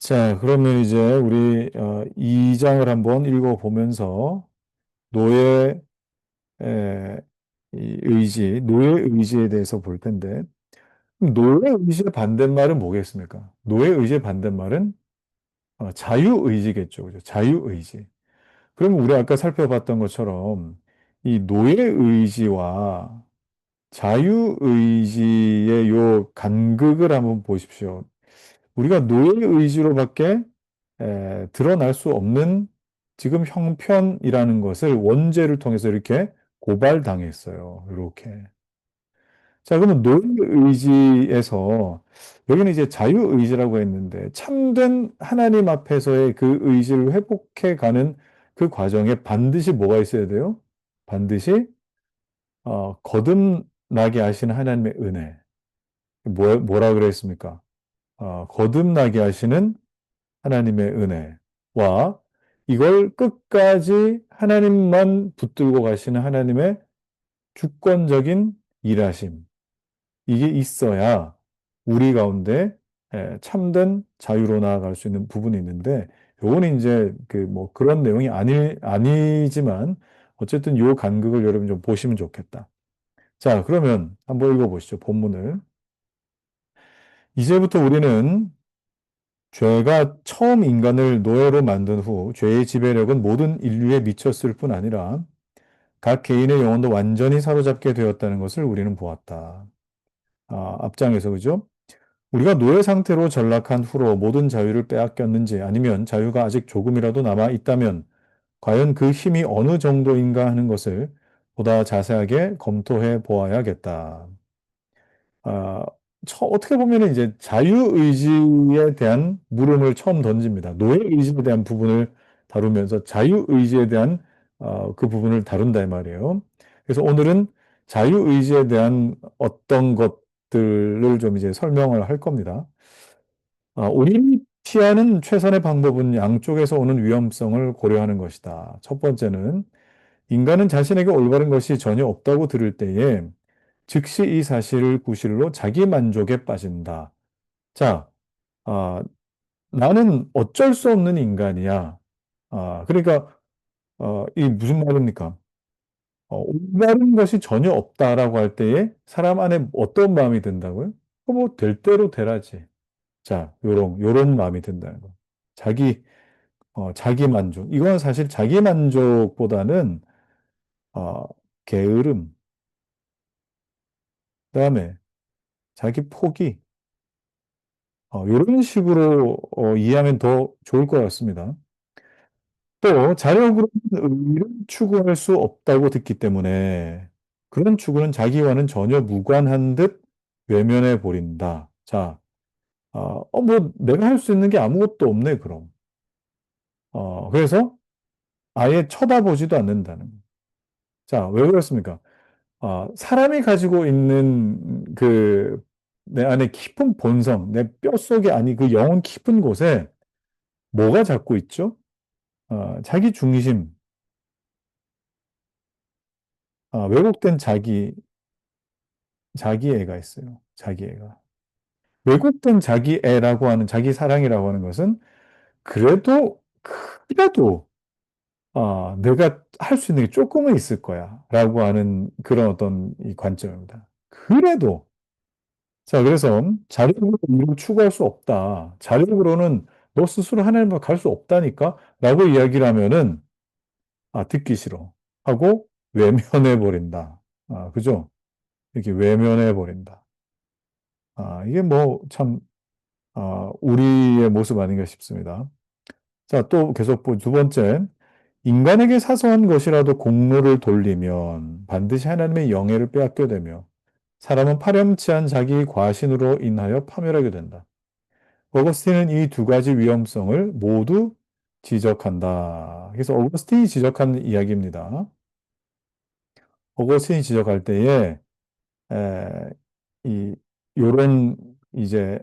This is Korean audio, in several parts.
자, 그러면 이제 우리 2장을 한번 읽어보면서 노예 에, 이 의지, 노예 의지에 대해서 볼 텐데, 그럼 노예 의지의 반대말은 뭐겠습니까? 노예 의지의 반대말은 자유 의지겠죠, 그죠? 자유 의지. 그러면 우리 아까 살펴봤던 것처럼 이 노예 의지와 자유 의지의 요 간극을 한번 보십시오. 우리가 노예 의지로밖에 드러날 수 없는 지금 형편이라는 것을 원죄를 통해서 이렇게 고발당했어요. 이렇게. 자, 그러면 노예 의지에서 여기는 이제 자유 의지라고 했는데 참된 하나님 앞에서의 그 의지를 회복해 가는 그 과정에 반드시 뭐가 있어야 돼요? 반드시 거듭나게 하시는 하나님의 은혜. 뭐라 그랬습니까? 거듭나게 하시는 하나님의 은혜와 이걸 끝까지 하나님만 붙들고 가시는 하나님의 주권적인 일하심. 이게 있어야 우리 가운데 참된 자유로 나아갈 수 있는 부분이 있는데 요거는 이제 그 뭐 그런 내용이 아니지만 어쨌든 요 간극을 여러분 좀 보시면 좋겠다. 자, 그러면 한번 읽어보시죠. 본문을. 이제부터 우리는 죄가 처음 인간을 노예로 만든 후 죄의 지배력은 모든 인류에 미쳤을 뿐 아니라 각 개인의 영혼도 완전히 사로잡게 되었다는 것을 우리는 보았다. 앞장에서 그죠? 우리가 노예 상태로 전락한 후로 모든 자유를 빼앗겼는지 아니면 자유가 아직 조금이라도 남아 있다면 과연 그 힘이 어느 정도인가 하는 것을 보다 자세하게 검토해 보아야겠다. 아, 어떻게 보면 이제 자유의지에 대한 물음을 처음 던집니다. 노예의지에 대한 부분을 다루면서 자유의지에 대한 그 부분을 다룬다 이 말이에요. 그래서 오늘은 자유의지에 대한 어떤 것들을 좀 이제 설명을 할 겁니다. 우리 피하는 최선의 방법은 양쪽에서 오는 위험성을 고려하는 것이다. 첫 번째는 인간은 자신에게 올바른 것이 전혀 없다고 들을 때에 즉시 이 사실을 구실로 자기 만족에 빠진다. 자, 아, 나는 어쩔 수 없는 인간이야. 그러니까 이 무슨 말입니까? 올바른 것이 전혀 없다라고 할 때에 사람 안에 어떤 마음이 든다고요? 뭐 될 대로 되라지. 자, 요런 마음이 든다는 거. 자기 만족. 이건 사실 자기 만족보다는 어, 게으름, 그다음에 자기 포기. 이런 식으로 이해하면 더 좋을 것 같습니다. 또 자력으로는 의를 추구할 수 없다고 듣기 때문에 그런 추구는 자기와는 전혀 무관한 듯 외면해 버린다. 자, 뭐 내가 할 수 있는 게 아무것도 없네 그럼. 그래서 아예 쳐다보지도 않는다는 거. 자, 왜 그렇습니까? 사람이 가지고 있는 그 내 안에 깊은 본성, 내 뼛속에 아니 그 영혼 깊은 곳에 뭐가 잡고 있죠? 자기 중심, 왜곡된 자기애가 있어요. 자기애가. 왜곡된 자기애라고 하는, 자기 사랑이라고 하는 것은 그래도, 내가 할 수 있는 게 조금은 있을 거야. 라고 하는 그런 어떤 이 관점입니다. 그래도, 자, 그래서 자력으로 이를 추구할 수 없다. 자력으로는 너 스스로 하나님과 갈 수 없다니까? 라고 이야기를 하면은, 듣기 싫어. 하고 외면해 버린다. 그죠? 이렇게 외면해 버린다. 이게 뭐 참, 우리의 모습 아닌가 싶습니다. 자, 또 계속 두 번째. 인간에게 사소한 것이라도 공로를 돌리면 반드시 하나님의 영예를 빼앗게 되며 사람은 파렴치한 자기 과신으로 인하여 파멸하게 된다. 어거스틴은 이 두 가지 위험성을 모두 지적한다. 그래서 어거스틴이 지적한 이야기입니다. 어거스틴이 지적할 때에 에, 이 요런 이제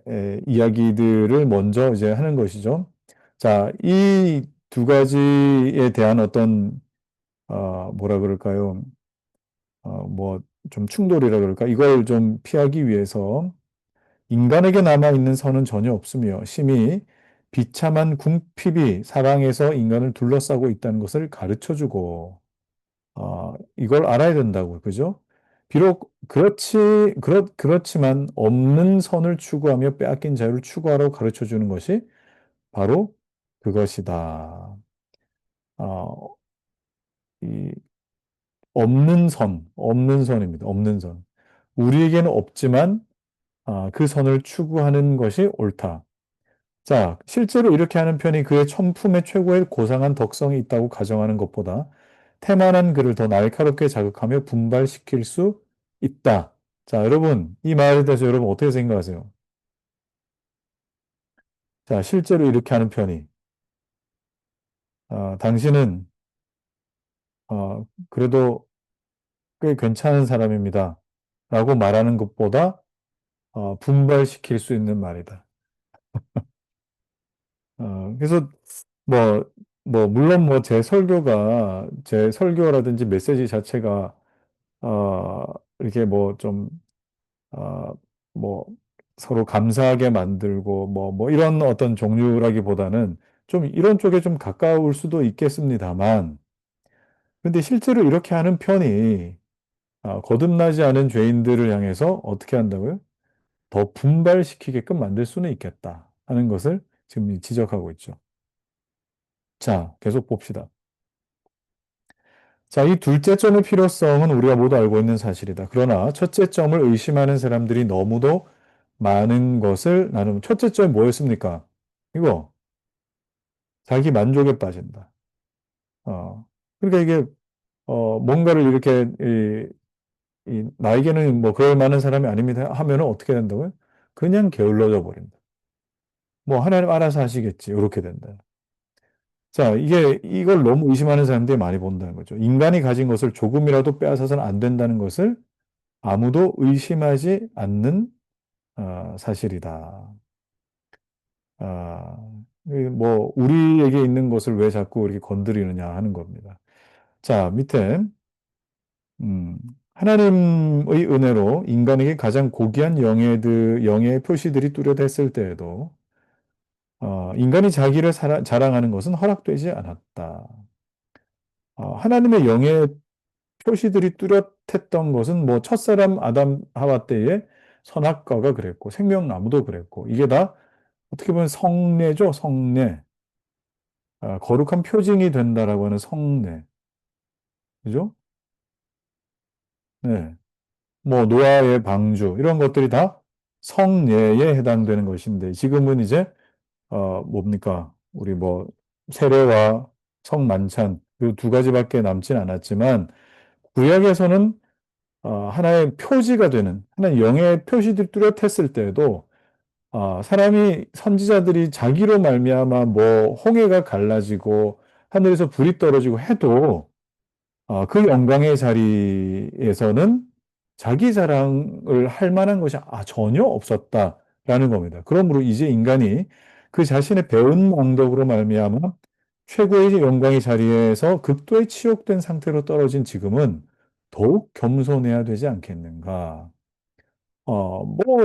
이야기들을 먼저 이제 하는 것이죠. 자, 이 두 가지에 대한 어떤 뭐라 그럴까요? 뭐 좀 충돌이라 그럴까? 이걸 좀 피하기 위해서 인간에게 남아 있는 선은 전혀 없으며 심히 비참한 궁핍이 사방에서 인간을 둘러싸고 있다는 것을 가르쳐 주고, 이걸 알아야 된다고, 그죠? 비록 그렇지만 없는 선을 추구하며 빼앗긴 자유를 추구하라고 가르쳐 주는 것이 바로 그것이다. 어, 이 없는 선입니다. 없는 선. 우리에게는 없지만 그 선을 추구하는 것이 옳다. 자, 실제로 이렇게 하는 편이 그의 천품의 최고의 고상한 덕성이 있다고 가정하는 것보다 태만한 그를 더 날카롭게 자극하며 분발시킬 수 있다. 자, 여러분, 이 말에 대해서 여러분 어떻게 생각하세요? 자, 실제로 이렇게 하는 편이, 당신은, 그래도 꽤 괜찮은 사람입니다. 라고 말하는 것보다, 분발시킬 수 있는 말이다. 그래서, 뭐, 물론 제 설교라든지 메시지 자체가, 어, 이렇게 뭐 좀, 어, 뭐 서로 감사하게 만들고 이런 어떤 종류라기보다는 좀 이런 쪽에 좀 가까울 수도 있겠습니다만, 근데 실제로 이렇게 하는 편이 거듭나지 않은 죄인들을 향해서 어떻게 한다고요? 더 분발시키게끔 만들 수는 있겠다 하는 것을 지금 지적하고 있죠. 자, 계속 봅시다. 자, 이 둘째 점의 필요성은 우리가 모두 알고 있는 사실이다. 그러나 첫째 점을 의심하는 사람들이 너무도 많은 것을 나는 첫째 점이 뭐였습니까? 이거 자기 만족에 빠진다. 그러니까 이게 뭔가를 이렇게 나에게는 뭐 그럴 만한 사람이 아닙니다 하면은 어떻게 된다고요? 그냥 게을러져 버린다. 뭐 하나님 알아서 하시겠지. 이렇게 된다. 자, 이걸 너무 의심하는 사람들이 많이 본다는 거죠. 인간이 가진 것을 조금이라도 빼앗아서는 안 된다는 것을 아무도 의심하지 않는 사실이다. 아, 우리에게 있는 것을 왜 자꾸 이렇게 건드리느냐 하는 겁니다. 자, 밑에, 음, 하나님의 은혜로 인간에게 가장 고귀한 영예의 표시들이 뚜렷했을 때에도, 인간이 자기를 자랑하는 것은 허락되지 않았다. 하나님의 영예 표시들이 뚜렷했던 것은 뭐 첫사람 아담 하와 때의 선악과가 그랬고 생명나무도 그랬고 이게 다 어떻게 보면 성례죠, 성례. 거룩한 표징이 된다라고 하는 성례. 그죠? 네. 뭐 노아의 방주 이런 것들이 다 성례에 해당되는 것인데 지금은 이제 뭡니까? 우리 뭐 세례와 성만찬 그 두 가지밖에 남진 않았지만 구약에서는 하나의 표지가 되는 하나의 영의 표시들이 뚜렷했을 때에도 사람이 선지자들이 자기로 말미암아 뭐 홍해가 갈라지고 하늘에서 불이 떨어지고 해도 그 영광의 자리에서는 자기 자랑을 할 만한 것이 전혀 없었다라는 겁니다. 그러므로 이제 인간이 그 자신의 배은 왕덕으로 말미암아 최고의 영광의 자리에서 극도의 치욕된 상태로 떨어진 지금은 더욱 겸손해야 되지 않겠는가.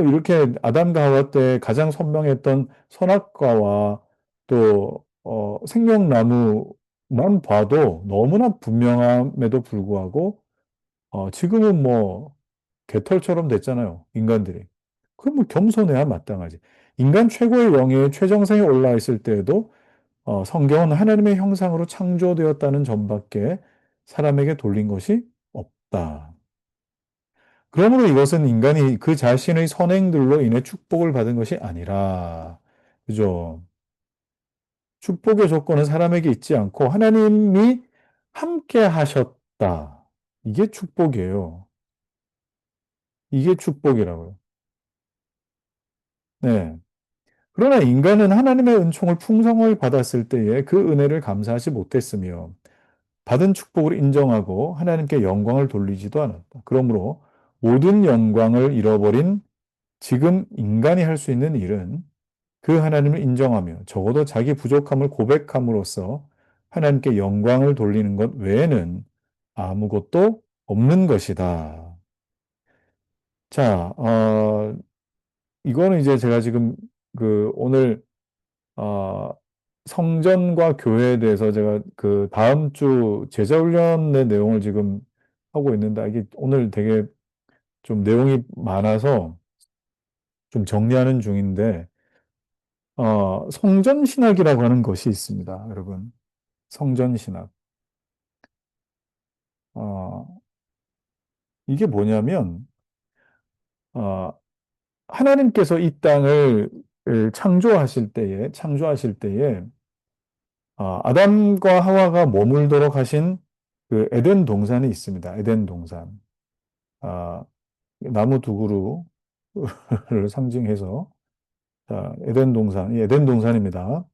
이렇게 아담과 하와 때 가장 선명했던 선악과와 또, 생명나무만 봐도 너무나 분명함에도 불구하고, 지금은 뭐, 개털처럼 됐잖아요, 인간들이. 그럼 뭐 겸손해야 마땅하지. 인간 최고의 영예의 최정상에 올라 있을 때에도, 성경은 하나님의 형상으로 창조되었다는 점밖에 사람에게 돌린 것이 없다. 그러므로 이것은 인간이 그 자신의 선행들로 인해 축복을 받은 것이 아니라, 그죠? 축복의 조건은 사람에게 있지 않고 하나님이 함께 하셨다. 이게 축복이에요. 이게 축복이라고요. 네. 그러나 인간은 하나님의 은총을 풍성하게 받았을 때에 그 은혜를 감사하지 못했으며 받은 축복을 인정하고 하나님께 영광을 돌리지도 않았다. 그러므로 모든 영광을 잃어버린 지금 인간이 할 수 있는 일은 그 하나님을 인정하며 적어도 자기 부족함을 고백함으로써 하나님께 영광을 돌리는 것 외에는 아무것도 없는 것이다. 자, 이거는 이제 제가 지금 오늘 어, 성전과 교회에 대해서 제가 그 다음 주 제자훈련의 내용을 지금 하고 있는데, 이게 오늘 되게 좀 내용이 많아서 좀 정리하는 중인데, 성전신학이라고 하는 것이 있습니다, 여러분. 성전신학. 어, 이게 뭐냐면, 어, 하나님께서 이 땅을 창조하실 때에, 아담과 하와가 머물도록 하신 그 에덴 동산이 있습니다. 에덴 동산. 아, 나무 두 그루를 상징해서, 자, 에덴 동산, 이 에덴 동산입니다.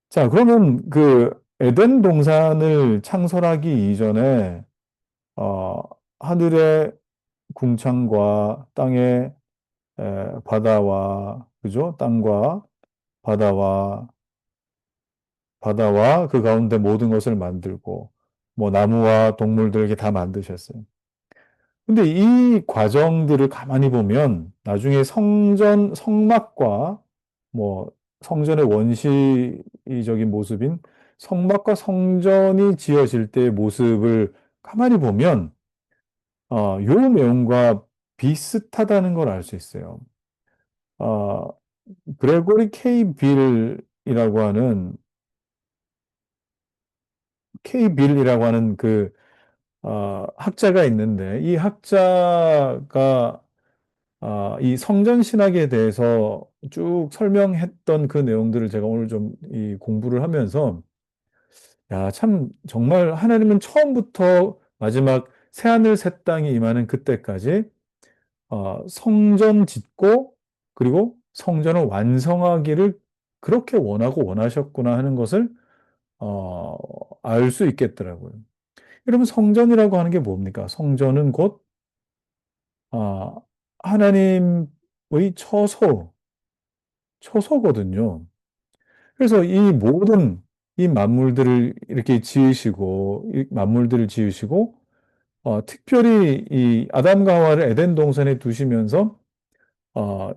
자, 그러면 그 에덴 동산을 창설하기 이전에, 어, 하늘의 궁창과 땅의 바다와, 그죠? 땅과 바다와, 바다와 그 가운데 모든 것을 만들고, 뭐 나무와 동물들 이렇게 다 만드셨어요. 근데 이 과정들을 가만히 보면 나중에 성막과 뭐 성전의 원시적인 모습인 성막과 성전이 지어질 때의 모습을 가만히 보면, 요 내용과 비슷하다는 걸 알 수 있어요. 어, 그레고리 케이 빌이라고 하는, 케이 빌이라고 하는 그, 학자가 있는데, 이 학자가 이 성전 신학에 대해서 쭉 설명했던 그 내용들을 제가 오늘 좀 이 공부를 하면서, 야, 참, 정말 하나님은 처음부터 마지막 새하늘 새 땅이 임하는 그때까지 성전 짓고, 그리고 성전을 완성하기를 그렇게 원하고 원하셨구나 하는 것을 어, 알 수 있겠더라고요. 여러분, 성전이라고 하는 게 뭡니까? 성전은 곧 아, 하나님의 처소거든요. 그래서 이 만물들을 이렇게 지으시고, 이 만물들을 지으시고, 특별히 이 아담과 하와를 에덴 동산에 두시면서,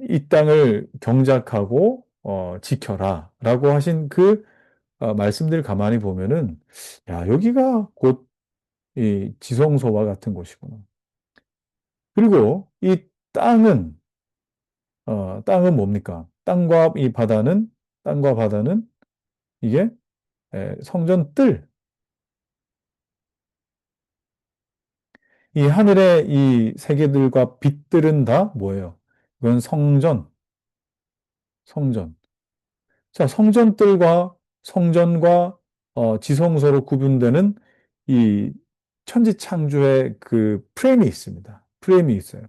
이 땅을 경작하고, 지켜라, 라고 하신 그, 말씀들 가만히 보면은, 야, 여기가 곧 이 지성소와 같은 곳이구나. 그리고 이 땅은, 땅은 뭡니까? 땅과 바다는 이게 성전 뜰, 이 하늘의 이 세계들과 빛들은 다 뭐예요? 이건 성전. 자, 성전뜰과 성전과 지성소로 구분되는 이 천지창조의 그 프레임이 있습니다. 프레임이 있어요.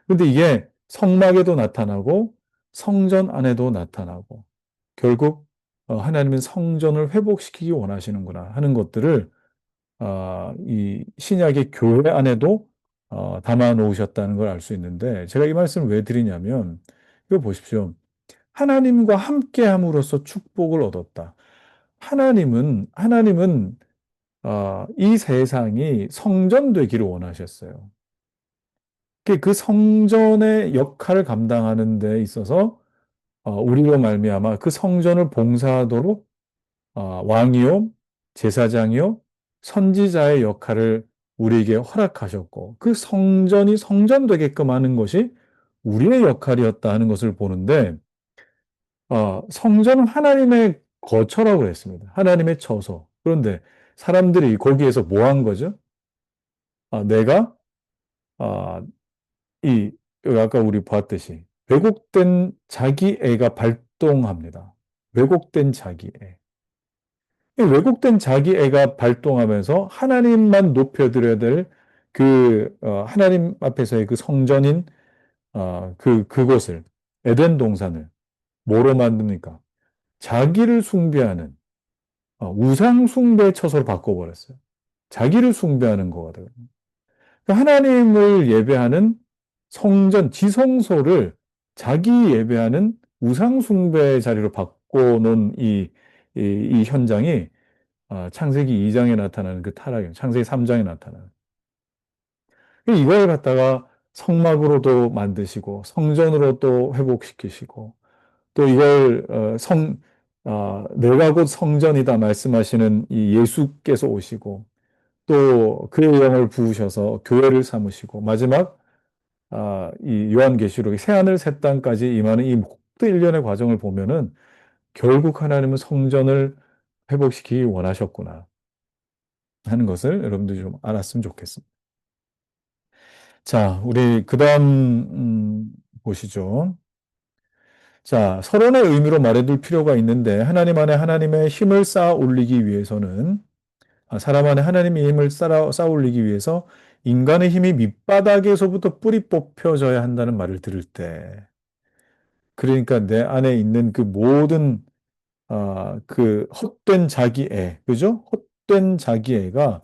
근데 이게 성막에도 나타나고 성전 안에도 나타나고 결국 하나님은 성전을 회복시키기 원하시는구나 하는 것들을 이 신약의 교회 안에도 담아 놓으셨다는 걸 알 수 있는데, 제가 이 말씀을 왜 드리냐면 이거 보십시오. 하나님과 함께 함으로써 축복을 얻었다. 하나님은 이 세상이 성전 되기를 원하셨어요. 그 성전의 역할을 감당하는 데 있어서 우리로 말미암아 그 성전을 봉사하도록 왕이요, 제사장이요, 선지자의 역할을 우리에게 허락하셨고, 그 성전이 성전 되게끔 하는 것이 우리의 역할이었다 하는 것을 보는데, 성전은 하나님의 거처라고 했습니다. 하나님의 처소. 그런데 사람들이 거기에서 뭐 한 거죠? 내가, 아, 여기 아까 우리 봤듯이, 왜곡된 자기애가 발동합니다. 왜곡된 자기애. 이 왜곡된 자기애가 발동하면서 하나님만 높여드려야 될 그, 하나님 앞에서의 그 성전인, 그곳을, 에덴 동산을 뭐로 만듭니까? 자기를 숭배하는, 우상 숭배 처소로 바꿔버렸어요. 자기를 숭배하는 거거든요. 그러니까 하나님을 예배하는 성전, 지성소를 자기 예배하는 우상 숭배 자리로 바꿔놓은 이 현장이 창세기 2장에 나타나는 그 타락이에요. 창세기 3장에 나타나는. 이걸 갖다가 성막으로도 만드시고, 성전으로 또 회복시키시고, 또 이걸 내가 곧 성전이다 말씀하시는 이 예수께서 오시고 또 그의 영을 부으셔서 교회를 삼으시고 마지막 이 요한계시록의 새하늘 새 땅까지 임하는 이 모든 일련의 과정을 보면은 결국 하나님은 성전을 회복시키기 원하셨구나 하는 것을 여러분들이 좀 알았으면 좋겠습니다. 자, 우리 그다음 보시죠. 자, 서론의 의미로 말해둘 필요가 있는데 하나님 안에 하나님의 힘을 쌓아 올리기 위해서는 사람 안에 하나님의 힘을 쌓아 올리기 위해서 인간의 힘이 밑바닥에서부터 뿌리 뽑혀져야 한다는 말을 들을 때 그러니까 내 안에 있는 그 모든 그 헛된 자기애, 그죠? 헛된 자기애가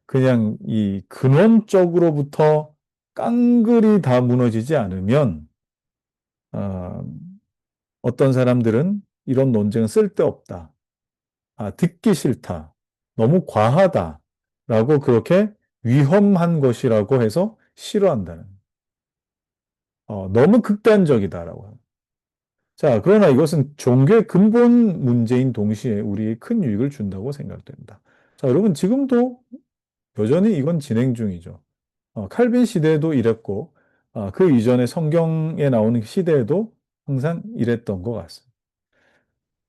그냥 이 근원적으로부터 깡그리 다 무너지지 않으면 아, 어떤 사람들은 이런 논쟁은 쓸데없다. 듣기 싫다. 너무 과하다. 라고 그렇게 위험한 것이라고 해서 싫어한다는. 너무 극단적이다라고. 자, 그러나 이것은 종교의 근본 문제인 동시에 우리의 큰 유익을 준다고 생각됩니다. 자, 여러분, 지금도 여전히 이건 진행 중이죠. 칼빈 시대에도 이랬고, 그 이전에 성경에 나오는 시대에도 항상 이랬던 것 같습니다.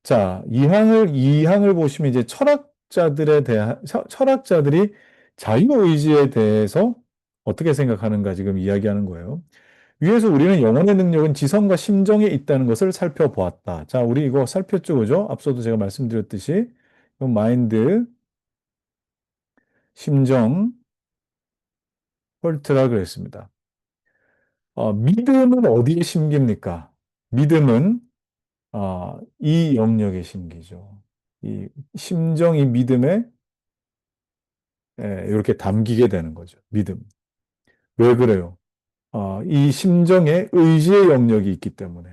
자, 이 항을 보시면 이제 철학자들이 자유의지에 대해서 어떻게 생각하는가 지금 이야기하는 거예요. 위에서 우리는 영혼의 능력은 지성과 심정에 있다는 것을 살펴보았다. 자, 우리 이거 살폈죠, 그죠? 앞서도 제가 말씀드렸듯이, 이건 마인드, 심정, 헐트라 그랬습니다. 믿음은 어디에 심깁니까? 믿음은, 이 영역에 심기죠. 이 심정이 믿음에 이렇게 담기게 되는 거죠. 믿음. 왜 그래요? 이 심정에 의지의 영역이 있기 때문에.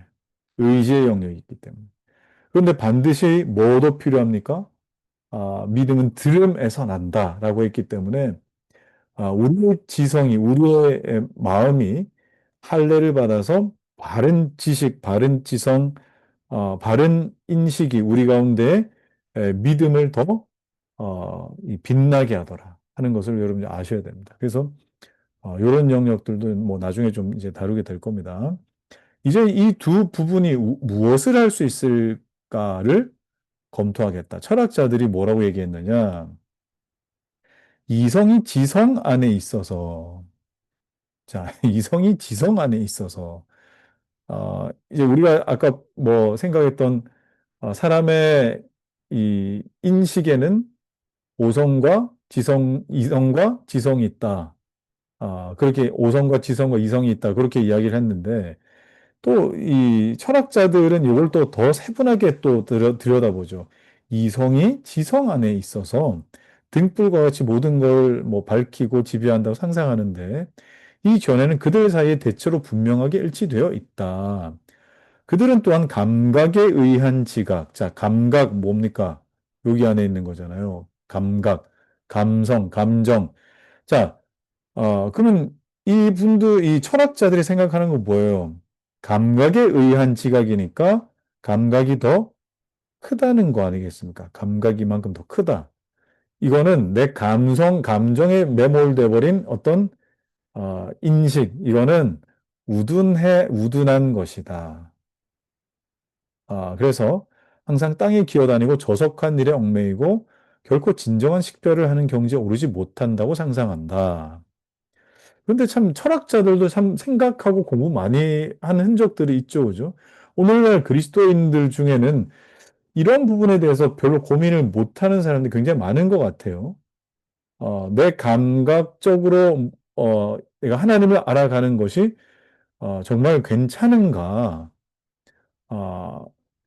의지의 영역이 있기 때문에. 그런데 반드시 뭐도 필요합니까? 믿음은 들음에서 난다라고 했기 때문에 우리의 지성이, 우리의 마음이 할례를 받아서 바른 지식, 바른 지성, 바른 인식이 우리 가운데 믿음을 더 이 빛나게 하더라 하는 것을 여러분이 아셔야 됩니다. 그래서 이런 영역들도 뭐 나중에 좀 이제 다루게 될 겁니다. 이제 이 두 부분이 무엇을 할 수 있을까를 검토하겠다. 철학자들이 뭐라고 얘기했느냐? 이성이 지성 안에 있어서, 자, 이성이 지성 안에 있어서, 이제 우리가 아까 뭐 생각했던 사람의 이 인식에는 이성과 지성이 있다. 그렇게 오성과 지성과 이성이 있다. 그렇게 이야기를 했는데, 또 이 철학자들은 이걸 또 더 세분하게 또 들여다보죠. 이성이 지성 안에 있어서 등불과 같이 모든 걸 뭐 밝히고 지배한다고 상상하는데 이 견해는 그들 사이에 대체로 분명하게 일치되어 있다. 그들은 또한 감각에 의한 지각. 자, 감각 뭡니까? 여기 안에 있는 거잖아요. 감각, 감성, 감정. 자, 그러면 이 철학자들이 생각하는 건 뭐예요? 감각에 의한 지각이니까 감각이 더 크다는 거 아니겠습니까? 감각이만큼 더 크다. 이거는 내 감정에 매몰돼 버린 어떤 인식. 이거는 우둔한 것이다. 그래서 항상 땅에 기어다니고 저속한 일에 얽매이고 결코 진정한 식별을 하는 경지에 오르지 못한다고 상상한다. 근데 참 철학자들도 참 생각하고 공부 많이 하는 흔적들이 있죠, 그죠? 오늘날 그리스도인들 중에는 이런 부분에 대해서 별로 고민을 못하는 사람들이 굉장히 많은 것 같아요. 내 감각적으로 내가 하나님을 알아가는 것이 정말 괜찮은가, 어,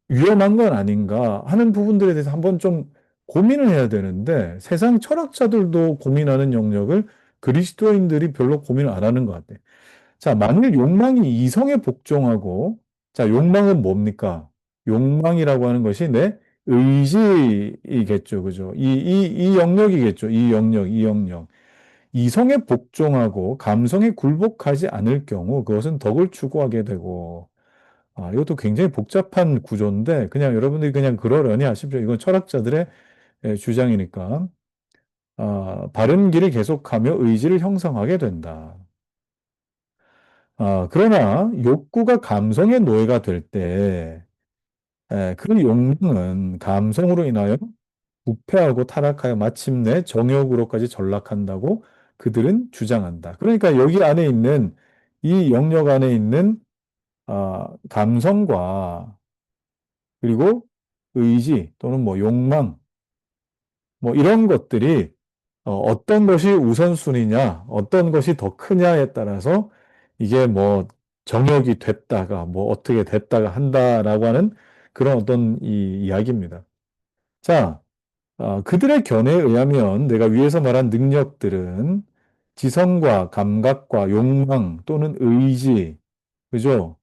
위험한 건 아닌가 하는 부분들에 대해서 한번 좀 고민을 해야 되는데 세상 철학자들도 고민하는 영역을 그리스도인들이 별로 고민을 안 하는 것 같아요. 자, 만일 욕망이 이성에 복종하고, 자, 욕망은 뭡니까? 욕망이라고 하는 것이 내 의지이겠죠. 그죠? 이 영역이겠죠. 이 영역. 이성에 복종하고 감성에 굴복하지 않을 경우 그것은 덕을 추구하게 되고, 이것도 굉장히 복잡한 구조인데 그냥 여러분들이 그냥 그러려니 하십시오. 이건 철학자들의 주장이니까. 바른 길을 계속하며 의지를 형성하게 된다. 그러나 욕구가 감성의 노예가 될 때, 그 욕망은 감성으로 인하여 부패하고 타락하여 마침내 정욕으로까지 전락한다고 그들은 주장한다. 그러니까 여기 안에 있는 이 영역 안에 있는 감성과 그리고 의지 또는 뭐 욕망 뭐 이런 것들이 어떤 것이 우선순위냐, 어떤 것이 더 크냐에 따라서 이게 뭐 정역이 됐다가 뭐 어떻게 됐다가 한다라고 하는 그런 어떤 이야기입니다. 자, 그들의 견해에 의하면 내가 위에서 말한 능력들은 지성과 감각과 욕망 또는 의지, 그죠?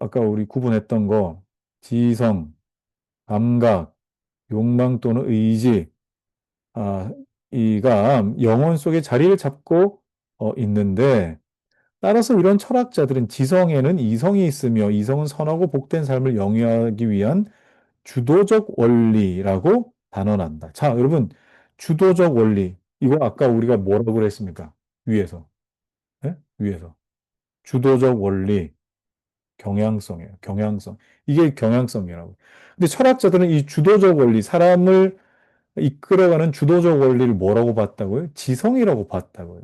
아까 우리 구분했던 거, 지성, 감각, 욕망 또는 의지, 아, 이가 영혼 속에 자리를 잡고 있는데, 따라서 이런 철학자들은 지성에는 이성이 있으며 이성은 선하고 복된 삶을 영위하기 위한 주도적 원리라고 단언한다. 자, 여러분, 주도적 원리. 이거 아까 우리가 뭐라고 그랬습니까? 위에서. 예? 위에서. 주도적 원리, 경향성이에요. 경향성. 이게 경향성이라고. 근데 철학자들은 이 주도적 원리, 사람을 이끌어가는 주도적 원리를 뭐라고 봤다고요? 지성이라고 봤다고요.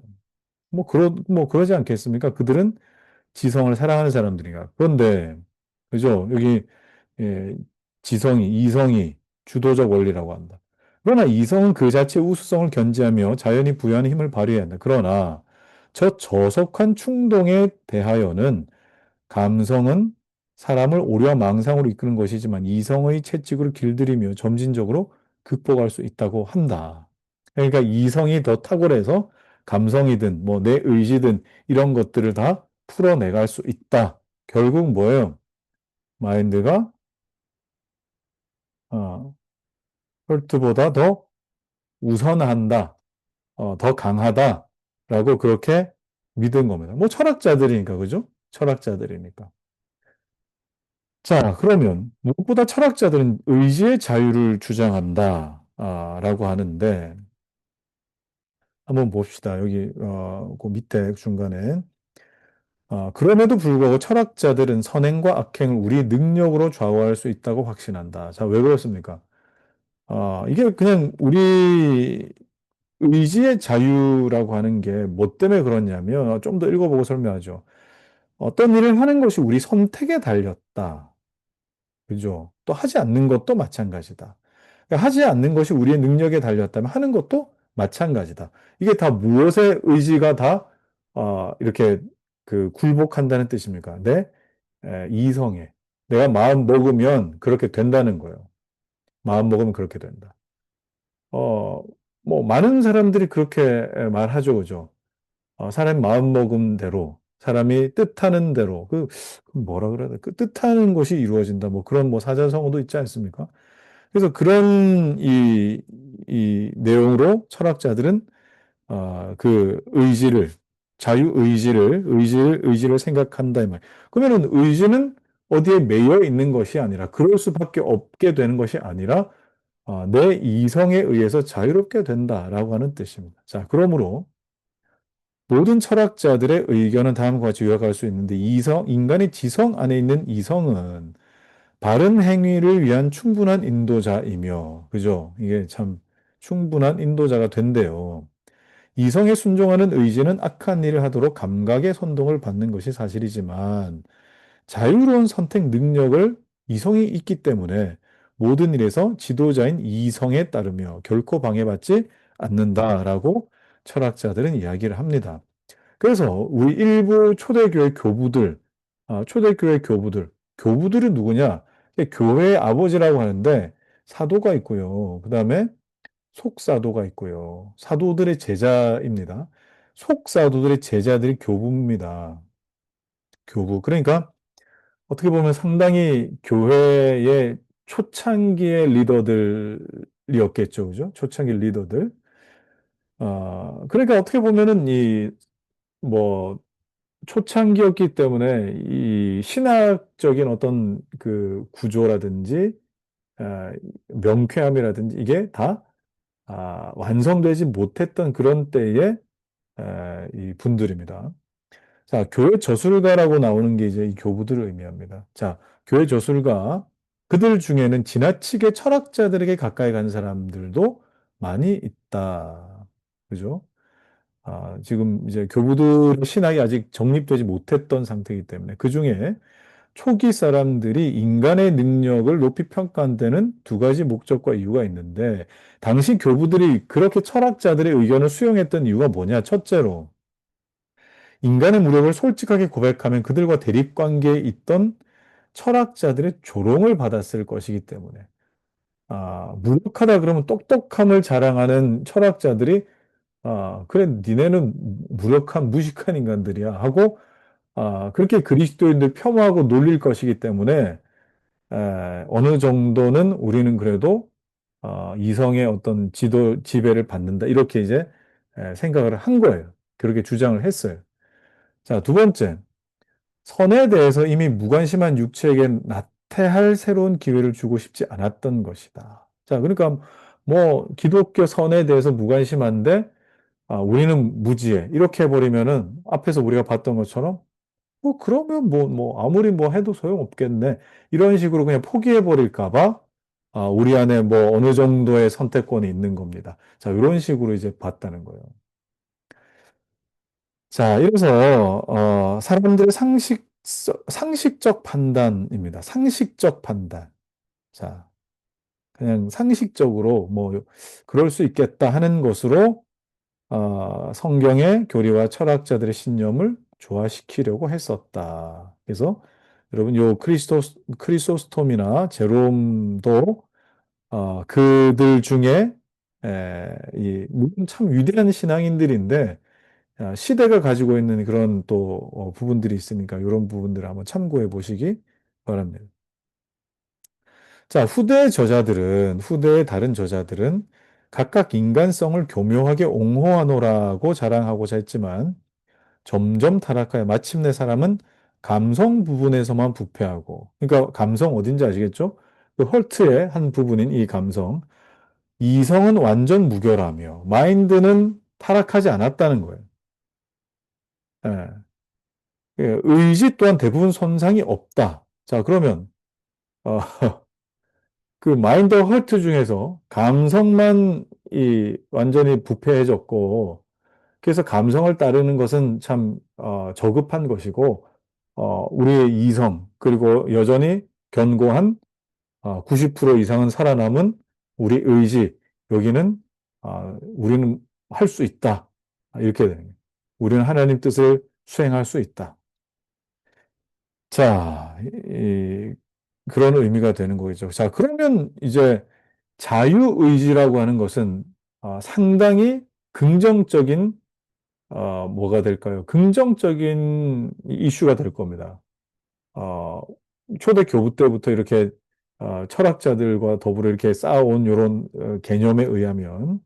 뭐 그러지 않겠습니까? 그들은 지성을 사랑하는 사람들이니까. 그런데, 그죠? 여기, 예, 이성이 주도적 원리라고 한다. 그러나 이성은 그 자체의 우수성을 견지하며 자연이 부여하는 힘을 발휘해야 한다. 그러나 저 저속한 충동에 대하여는 감성은 사람을 오려 망상으로 이끄는 것이지만 이성의 채찍으로 길들이며 점진적으로 극복할 수 있다고 한다. 그러니까 이성이 더 탁월해서 감성이든 뭐 내 의지든 이런 것들을 다 풀어내갈 수 있다. 결국 뭐예요? 마인드가 어, 헐트보다 더 우선한다. 더 강하다라고 그렇게 믿은 겁니다. 뭐 철학자들이니까 그죠? 철학자들이니까. 자, 그러면 무엇보다 철학자들은 의지의 자유를 주장한다, 라고 하는데, 한번 봅시다. 여기, 그 밑에 중간에. 그럼에도 불구하고 철학자들은 선행과 악행을 우리 능력으로 좌우할 수 있다고 확신한다. 자, 왜 그렇습니까? 이게 그냥 우리 의지의 자유라고 하는 게 뭐 때문에 그렇냐면, 좀 더 읽어보고 설명하죠. 어떤 일을 하는 것이 우리 선택에 달렸다. 그죠? 또 하지 않는 것도 마찬가지다. 그러니까 하지 않는 것이 우리의 능력에 달렸다면 하는 것도 마찬가지다. 이게 다 무엇의 의지가 다, 이렇게 굴복한다는 뜻입니까? 이성에. 내가 마음 먹으면 그렇게 된다는 거예요. 마음 먹으면 그렇게 된다. 어, 뭐, 많은 사람들이 그렇게 말하죠. 그죠? 사람 마음 먹은 대로, 사람이 뜻하는 대로, 뭐라 그래야 돼? 그 뜻하는 것이 이루어진다. 뭐 그런 뭐 사자성어도 있지 않습니까? 그래서 그런 이 내용으로 철학자들은, 그 의지를 생각한다. 이 말. 그러면은 의지는 어디에 매여 있는 것이 아니라, 그럴 수밖에 없게 되는 것이 아니라, 내 이성에 의해서 자유롭게 된다라고 하는 뜻입니다. 자, 그러므로, 모든 철학자들의 의견은 다음과 같이 요약할 수 있는데, 인간의 지성 안에 있는 이성은 바른 행위를 위한 충분한 인도자이며, 그죠? 이게 참 충분한 인도자가 된대요. 이성에 순종하는 의지는 악한 일을 하도록 감각의 선동을 받는 것이 사실이지만, 자유로운 선택 능력을 이성이 있기 때문에 모든 일에서 지도자인 이성에 따르며 결코 방해받지 않는다라고 철학자들은 이야기를 합니다. 그래서 우리 일부 초대교회 교부들은 누구냐? 교회의 아버지라고 하는데 사도가 있고요. 그 다음에 속사도가 있고요. 사도들의 제자입니다. 속사도들의 제자들이 교부입니다. 교부. 그러니까 어떻게 보면 상당히 교회의 초창기의 리더들이었겠죠. 그죠? 초창기 리더들. 그러니까 어떻게 보면은 뭐, 초창기였기 때문에 이 신학적인 어떤 그 구조라든지 명쾌함이라든지 이게 다 완성되지 못했던 그런 때의 이 분들입니다. 자, 교회 저술가라고 나오는 게 이제 이 교부들을 의미합니다. 자, 교회 저술가, 그들 중에는 지나치게 철학자들에게 가까이 간 사람들도 많이 있다. 그죠? 지금 이제 교부들의 신학이 아직 정립되지 못했던 상태이기 때문에 그 중에 초기 사람들이 인간의 능력을 높이 평가한 데는 두 가지 목적과 이유가 있는데, 당시 교부들이 그렇게 철학자들의 의견을 수용했던 이유가 뭐냐? 첫째로, 인간의 무력을 솔직하게 고백하면 그들과 대립 관계에 있던 철학자들의 조롱을 받았을 것이기 때문에, 무력하다 그러면 똑똑함을 자랑하는 철학자들이, 그래, 니네는 무력한, 무식한 인간들이야 하고, 그렇게 그리스도인들 폄하하고 놀릴 것이기 때문에, 어느 정도는 우리는 그래도 이성의 어떤 지배를 받는다. 이렇게 이제 생각을 한 거예요. 그렇게 주장을 했어요. 자, 두 번째, 선에 대해서 이미 무관심한 육체에게 나태할 새로운 기회를 주고 싶지 않았던 것이다. 자, 그러니까 뭐 기독교 선에 대해서 무관심한데 우리는 무지해. 이렇게 해버리면은 앞에서 우리가 봤던 것처럼 뭐 그러면 뭐 아무리 뭐 해도 소용없겠네. 이런 식으로 그냥 포기해 버릴까 봐 우리 안에 뭐 어느 정도의 선택권이 있는 겁니다. 자, 이런 식으로 이제 봤다는 거예요. 자, 이래서 사람들의 상식적 판단입니다. 상식적 판단. 자, 그냥 상식적으로 뭐 그럴 수 있겠다 하는 것으로 성경의 교리와 철학자들의 신념을 조화시키려고 했었다. 그래서 여러분 요 크리소스톰이나 제롬도 그들 중에 물론 참 위대한 신앙인들인데 시대가 가지고 있는 그런 또 부분들이 있으니까 이런 부분들을 한번 참고해 보시기 바랍니다. 자, 후대의 다른 저자들은 각각 인간성을 교묘하게 옹호하노라고 자랑하고자 했지만 점점 타락하여 마침내 사람은 감성 부분에서만 부패하고, 그러니까 감성 어딘지 아시겠죠? 그 헐트의 한 부분인 이 감성, 이성은 완전 무결하며 마인드는 타락하지 않았다는 거예요. 예. 의지 또한 대부분 손상이 없다. 자, 그러면 어, 그 마인드 헐트 중에서 감성만 완전히 부패해졌고, 그래서 감성을 따르는 것은 참 저급한 것이고, 우리의 이성 그리고 여전히 견고한 90% 이상은 살아남은 우리 의지, 여기는 우리는 할 수 있다. 이렇게 되는 거예요. 우리는 하나님 뜻을 수행할 수 있다. 자, 그런 의미가 되는 거죠. 자, 그러면 이제 자유의지라고 하는 것은 상당히 긍정적인 뭐가 될까요? 긍정적인 이슈가 될 겁니다. 어, 초대 교부 때부터 이렇게 철학자들과 더불어 이렇게 쌓아온 이런 개념에 의하면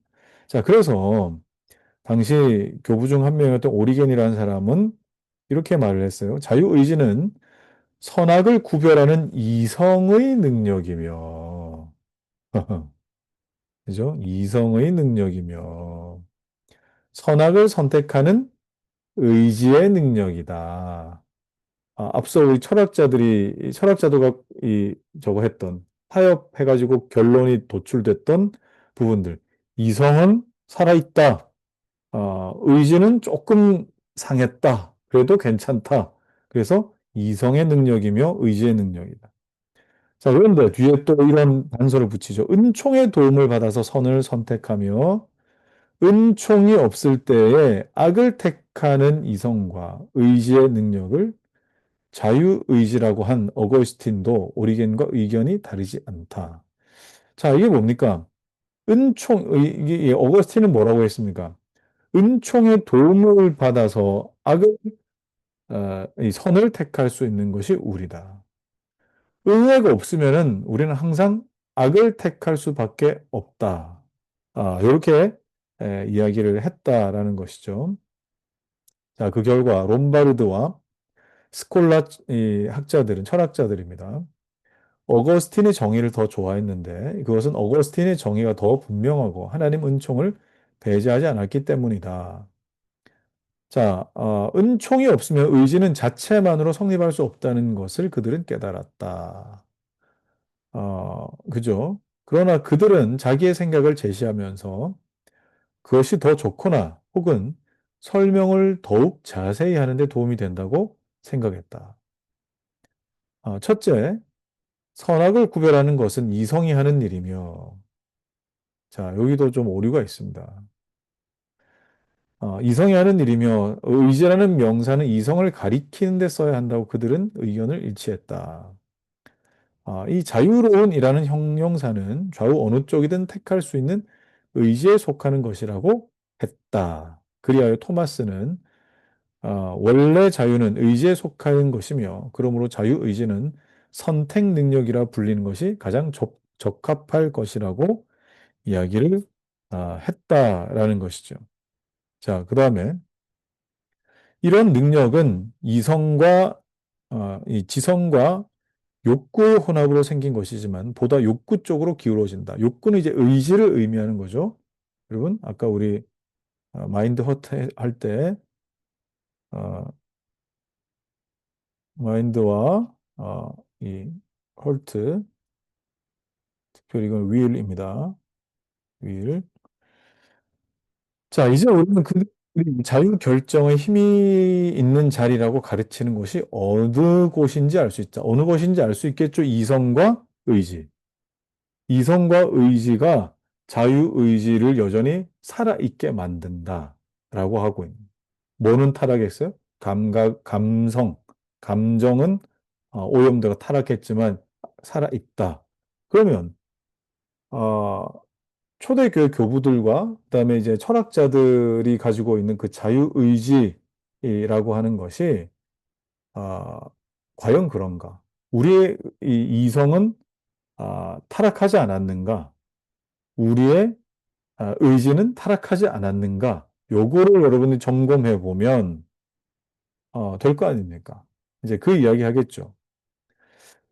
자, 그래서 당시 교부 중 한 명이었던 오리겐이라는 사람은 이렇게 말을 했어요. 자유의지는 선악을 구별하는 이성의 능력이며, 그죠? 이성의 능력이며, 선악을 선택하는 의지의 능력이다. 앞서 우리 철학자도가 저거 했던, 타협해가지고 결론이 도출됐던 부분들. 이성은 살아있다. 의지는 조금 상했다. 그래도 괜찮다. 그래서 이성의 능력이며 의지의 능력이다. 자, 그런데 뒤에 또 이런 단서를 붙이죠. 은총의 도움을 받아서 선을 선택하며 은총이 없을 때에 악을 택하는 이성과 의지의 능력을 자유의지라고 한 어거스틴도 오리겐과 의견이 다르지 않다. 자, 이게 뭡니까? 이게 어거스틴은 뭐라고 했습니까? 은총의 도움을 받아서 이 선을 택할 수 있는 것이 우리다. 은혜가 없으면은 우리는 항상 악을 택할 수밖에 없다. 이렇게 이야기를 했다라는 것이죠. 자, 그 결과 롬바르드와 스콜라 이 학자들은 철학자들입니다. 어거스틴의 정의를 더 좋아했는데 그것은 어거스틴의 정의가 더 분명하고 하나님 은총을 배제하지 않았기 때문이다. 자, 은총이 없으면 의지는 자체만으로 성립할 수 없다는 것을 그들은 깨달았다. 그죠? 그러나 그들은 자기의 생각을 제시하면서 그것이 더 좋거나 혹은 설명을 더욱 자세히 하는 데 도움이 된다고 생각했다. 첫째, 선악을 구별하는 것은 이성이 하는 일이며, 자, 여기도 좀 오류가 있습니다. 이성이 하는 일이며, 의지라는 명사는 이성을 가리키는 데 써야 한다고 그들은 의견을 일치했다. 이 자유로운이라는 형용사는 좌우 어느 쪽이든 택할 수 있는 의지에 속하는 것이라고 했다. 그리하여 토마스는 원래 자유는 의지에 속하는 것이며, 그러므로 자유의지는 선택 능력이라 불리는 것이 가장 적합할 것이라고 이야기를 했다라는 것이죠. 자, 그 다음에 이런 능력은 이 지성과 욕구의 혼합으로 생긴 것이지만 보다 욕구 쪽으로 기울어진다. 욕구는 이제 의지를 의미하는 거죠. 여러분, 아까 우리 마인드 허트 할때 마인드와 이 헐트, 특별히 이건 윌입니다. 윌. 자, 이제 우리는 그 자유 결정의 힘이 있는 자리라고 가르치는 곳이 어느 곳인지 알 수 있다. 어느 곳인지 알 수 있겠죠. 이성과 의지. 이성과 의지가 자유의지를 여전히 살아있게 만든다라고 하고 있는. 뭐는 타락했어요? 감성. 감정은 오염되고 타락했지만 살아있다. 그러면 어, 초대교회 교부들과 그다음에 이제 철학자들이 가지고 있는 그 자유의지라고 하는 것이 아, 과연 그런가? 우리의 이 이성은 타락하지 않았는가? 우리의 의지는 타락하지 않았는가? 요거를 여러분이 점검해 보면 될 거 아닙니까? 이제 그 이야기 하겠죠.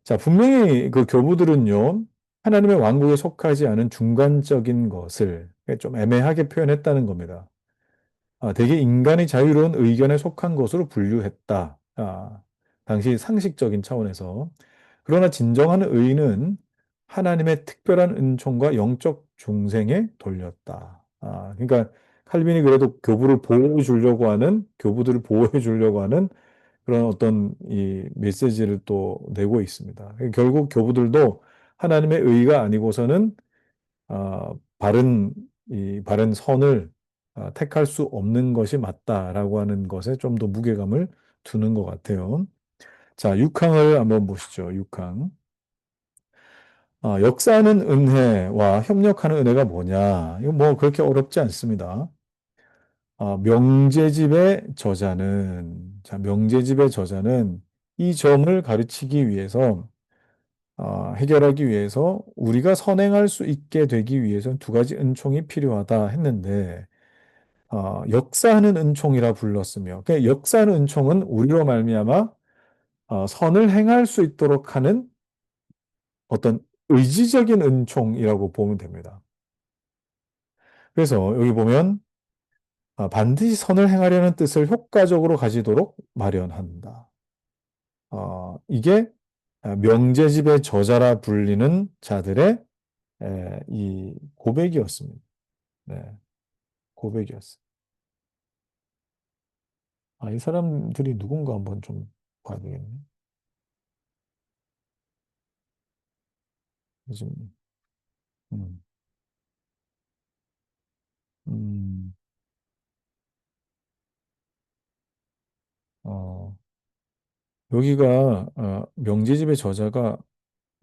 자, 분명히 그 교부들은요, 하나님의 왕국에 속하지 않은 중간적인 것을 좀 애매하게 표현했다는 겁니다. 대개 인간의 자유로운 의견에 속한 것으로 분류했다. 당시 상식적인 차원에서. 그러나 진정한 의는 하나님의 특별한 은총과 영적 중생에 돌렸다. 그러니까 칼빈이 그래도 교부들을 보호해 주려고 하는 그런 어떤 이 메시지를 또 내고 있습니다. 결국 교부들도 하나님의 의가 아니고서는 바른 선을 택할 수 없는 것이 맞다라고 하는 것에 좀 더 무게감을 두는 것 같아요. 자, 6항을 한번 보시죠. 6항. 역사하는 은혜와 협력하는 은혜가 뭐냐? 이거 뭐 그렇게 어렵지 않습니다. 명제집의 저자는 이 점을 가르치기 위해서, 해결하기 위해서 우리가 선행할 수 있게 되기 위해서는 두 가지 은총이 필요하다 했는데, 역사하는 은총이라 불렀으며, 그 역사하는 은총은 우리로 말미암아 선을 행할 수 있도록 하는 어떤 의지적인 은총이라고 보면 됩니다. 그래서 여기 보면 반드시 선을 행하려는 뜻을 효과적으로 가지도록 마련한다. 이게 명제집의 저자라 불리는 자들의 이 고백이었습니다. 네, 고백이었어요. 이 사람들이 누군가 한번 좀 봐야 되겠네. 요즘, 음, 음, 어, 여기가, 명제집의 저자가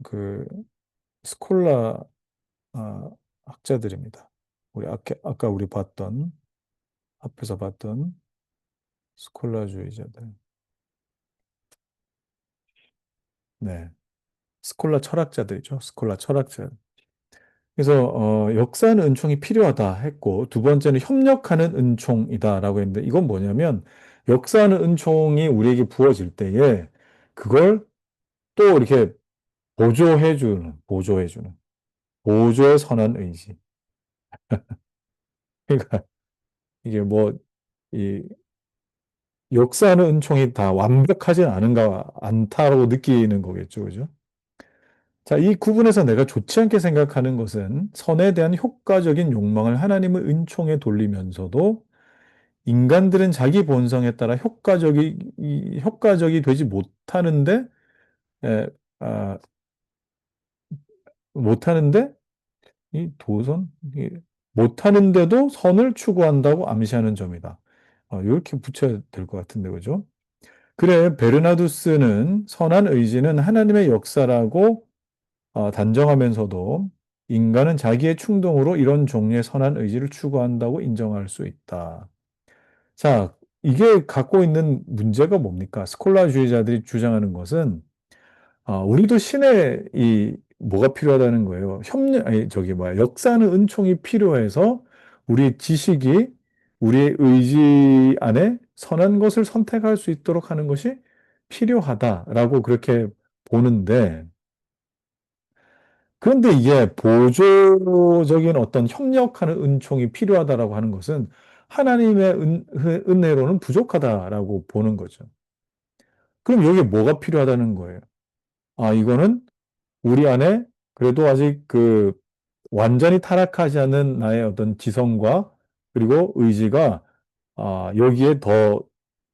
그 스콜라 학자들입니다. 아까 우리 앞에서 봤던 스콜라주의자들. 네. 스콜라 철학자들이죠. 스콜라 철학자. 그래서 역사하는 은총이 필요하다 했고 두 번째는 협력하는 은총이다라고 했는데 이건 뭐냐면 역사하는 은총이 우리에게 부어질 때에 그걸 또 이렇게 보조의 선한 의지. 그러니까 이게 뭐, 이 역사하는 은총이 다 완벽하진 않다라고 느끼는 거겠죠. 그죠? 자, 이 구분에서 내가 좋지 않게 생각하는 것은 선에 대한 효과적인 욕망을 하나님의 은총에 돌리면서도 인간들은 자기 본성에 따라 효과적이 되지 못하는데, 에, 아, 못하는데, 이 도선? 못하는데도 선을 추구한다고 암시하는 점이다. 이렇게 붙여야 될 것 같은데, 그죠? 그래, 베르나두스는 선한 의지는 하나님의 역사라고 단정하면서도 인간은 자기의 충동으로 이런 종류의 선한 의지를 추구한다고 인정할 수 있다. 자, 이게 갖고 있는 문제가 뭡니까? 스콜라주의자들이 주장하는 것은 우리도 신의 뭐가 필요하다는 거예요. 아니, 저기 뭐야, 역사는 은총이 필요해서 우리의 지식이 우리의 의지 안에 선한 것을 선택할 수 있도록 하는 것이 필요하다라고 그렇게 보는데, 그런데 이게 보조적인 어떤 협력하는 은총이 필요하다라고 하는 것은 하나님의 은혜로는 부족하다라고 보는 거죠. 그럼 여기에 뭐가 필요하다는 거예요? 이거는 우리 안에 그래도 아직 완전히 타락하지 않은 나의 어떤 지성과 그리고 의지가 여기에 더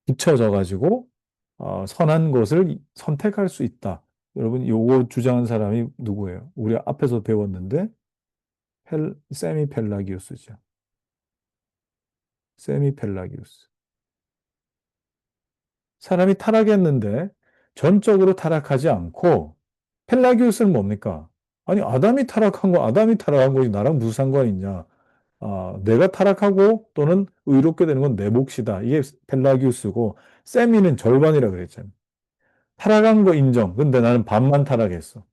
붙여져 가지고 선한 것을 선택할 수 있다. 여러분, 요거 주장한 사람이 누구예요? 우리 앞에서 배웠는데 세미 펠라기우스죠. 세미 펠라기우스. 사람이 타락했는데 전적으로 타락하지 않고 펠라기우스는 뭡니까? 아니, 아담이 타락한 거지 나랑 무슨 상관이 있냐? 내가 타락하고 또는 의롭게 되는 건 내 몫이다. 이게 펠라기우스고 세미는 절반이라 그랬잖아요. 타락한 거 인정. 근데 나는 반만 타락했어.